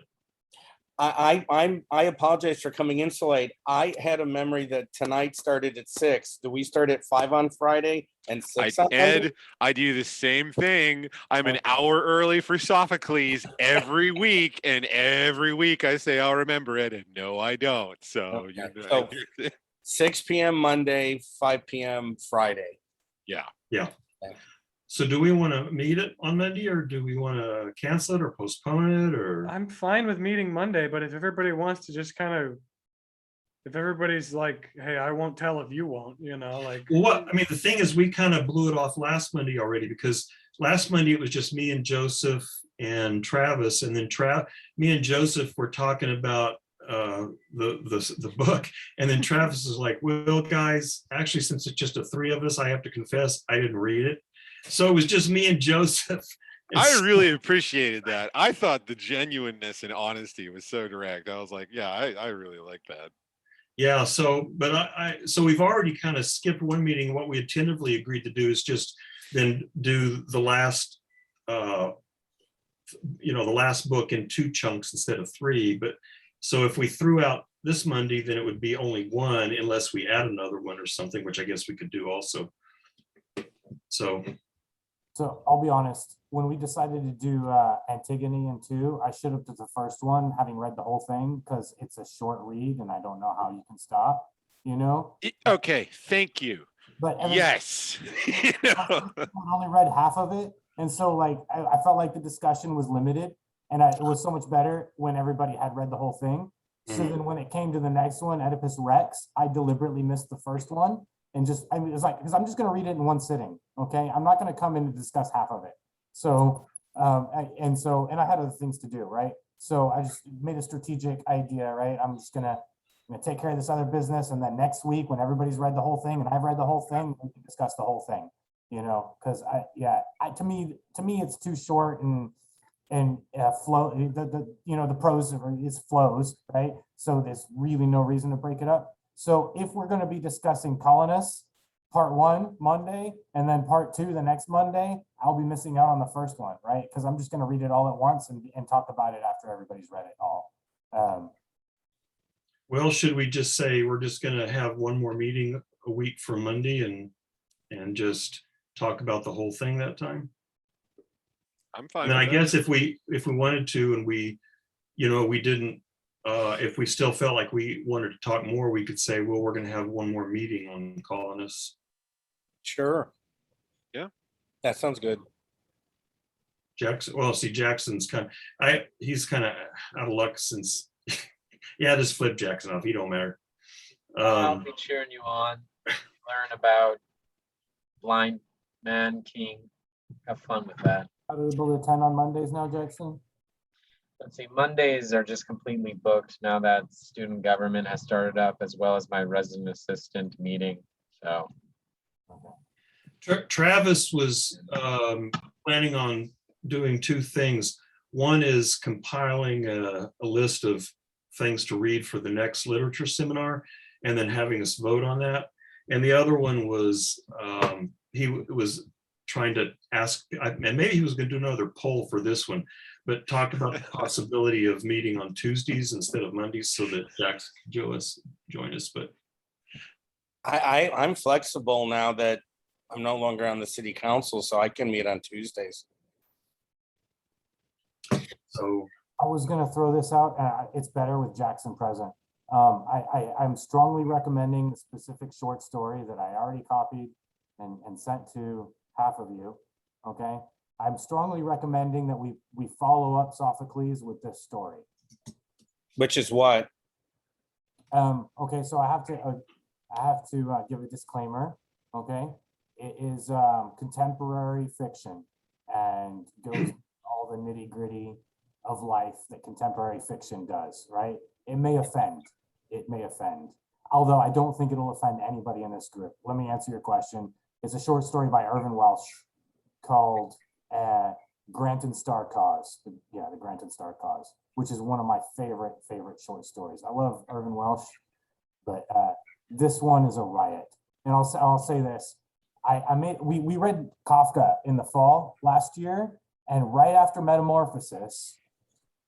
I apologize for coming in so late. I had a memory that tonight started at 6. Do we start at 5 on Friday and 6 on Monday? Ed, I do the same thing. I'm an hour early for Sophocles every week, and every week I say I'll remember it, and no, I don't. So, Okay. So 6 p.m. Monday, 5 p.m. Friday. Yeah. Okay. So do we want to meet it on Monday, or do we want to cancel it or postpone it, or? I'm fine with meeting Monday, but if everybody wants to just kind of, if everybody's like, hey, I won't tell if you won't, you know, like. Well, I mean, the thing is, we kind of blew it off last Monday already, because last Monday it was just me and Joseph and Travis, and then me and Joseph were talking about the book, and then Travis is like, well, guys, actually, since it's just the three of us, I have to confess I didn't read it. So it was just me and Joseph. I really appreciated that. I thought the genuineness and honesty was so direct. I was like, yeah, I really like that. Yeah, so, but so we've already kind of skipped one meeting. What we had tentatively agreed to do is just then do the last, the last book in 2 chunks instead of 3. But so if we threw out this Monday, then it would be only 1 unless we add another one or something, which I guess we could do also. So I'll be honest, when we decided to do Antigone in 2, I should have done the first one, having read the whole thing, because it's a short read and I don't know how you can stop, you know? Okay, thank you. But yes. I only read half of it. And so like, I felt like the discussion was limited, and it was so much better when everybody had read the whole thing. So then when it came to the next one, Oedipus Rex, I deliberately missed the first one. And just, I mean, it was like, because I'm just going to read it in one sitting. Okay. I'm not going to come in and discuss half of it. So, and I had other things to do. Right. So I just made a strategic idea, right? I'm just going to take care of this other business. And then next week, when everybody's read the whole thing and I've read the whole thing, we can discuss the whole thing, because to me, it's too short and flow, the prose is flows, right? So there's really no reason to break it up. So if we're going to be discussing colonists, part 1 Monday, and then part 2 the next Monday, I'll be missing out on the first one, right? Because I'm just going to read it all at once and talk about it after everybody's read it all. Well, should we just say we're just going to have one more meeting a week from Monday and just talk about the whole thing that time? I'm fine. And I guess if we wanted to, and we didn't, if we still felt like we wanted to talk more, we could say, well, we're going to have one more meeting on colonists. Sure. Yeah. That sounds good. Jackson, well, see, Jackson's he's kind of out of luck since, yeah, just flip Jackson off. He don't matter. I'll be cheering you on. Learn about Blind Man King. Have fun with that. Are we able to attend on Mondays now, Jackson? Let's see, Mondays are just completely booked now that student government has started up, as well as my resident assistant meeting. So Travis was planning on doing 2 things. One is compiling a list of things to read for the next literature seminar, and then having us vote on that. And the other one was he was trying to ask, and maybe he was going to do another poll for this one, but talk about the possibility of meeting on Tuesdays instead of Mondays so that Jackson can join us. But I'm flexible now that I'm no longer on the city council, so I can meet on Tuesdays. so I was going to throw this out. It's better with Jackson present. I'm strongly recommending the specific short story that I already copied and sent to half of you, okay? I'm strongly recommending that we follow up Sophocles with this story. Which is what? Okay, so I have to give a disclaimer, okay? It is contemporary fiction and goes into all the nitty gritty of life that contemporary fiction does, right? It may offend, although I don't think it'll offend anybody in this group. Let me answer your question. It's a short story by Irvin Welsh called Grant and Star Cause. Yeah, the Grant and Star Cause, which is one of my favorite short stories. I love Irvin Welsh, but this one is a riot. And I'll say this: we read Kafka in the fall last year, and right after Metamorphosis,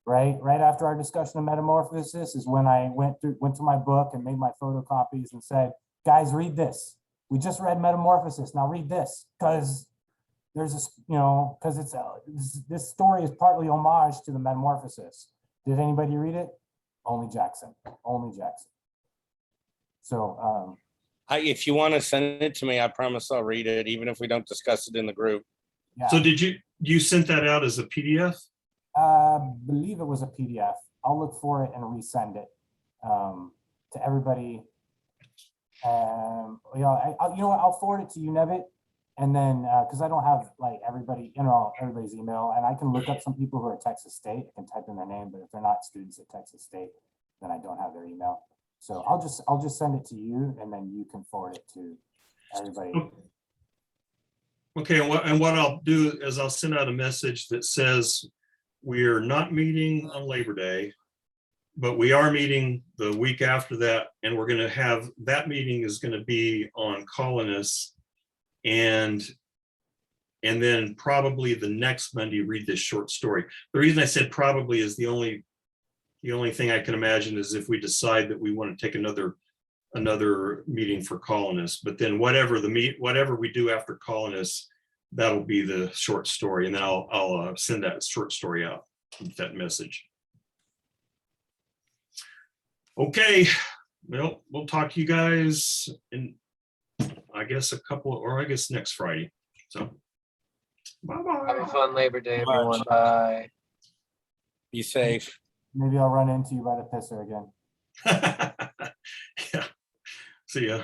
right after our discussion of Metamorphosis, is when I went to my book and made my photocopies and said, guys, read this. We just read Metamorphosis. Now read this, because there's this, because it's this story is partly homage to the Metamorphosis. Did anybody read it? Only Jackson. So If you want to send it to me, I promise I'll read it, even if we don't discuss it in the group. yeah. So did you sent that out as a PDF? Believe it was a PDF. I'll look for it and resend it to everybody. I'll forward it to you, Nevit, and then because I don't have like everybody's email, and I can look up some people who are at Texas State. I can type in their name, but if they're not students at Texas State, then I don't have their email. So I'll just send it to you, and then you can forward it to everybody. Okay, and what I'll do is I'll send out a message that says we're not meeting on Labor Day, but we are meeting the week after that, and we're going to have that meeting is going to be on colonists, and then probably the next Monday read this short story. The reason I said probably is the only thing I can imagine is if we decide that we want to take another meeting for colonists, but then whatever we do after colonists, that'll be the short story, and then I'll send that short story out with that message. Okay, well, we'll talk to you guys in, I guess, next Friday. So, bye-bye. Have a fun Labor Day, everyone. Bye. Be safe. Maybe I'll run into you by the pisser again. Yeah. See ya.